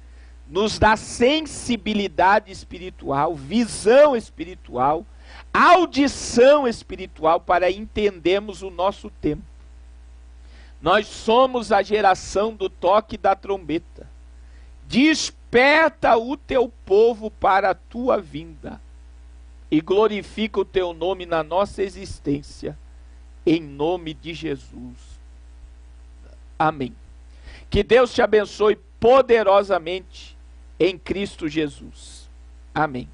nos dá sensibilidade espiritual, visão espiritual, audição espiritual para entendermos o nosso tempo. Nós somos a geração do toque da trombeta. Desperta o teu povo para a tua vinda e glorifica o teu nome na nossa existência, em nome de Jesus. Amém. Que Deus te abençoe poderosamente em Cristo Jesus. Amém.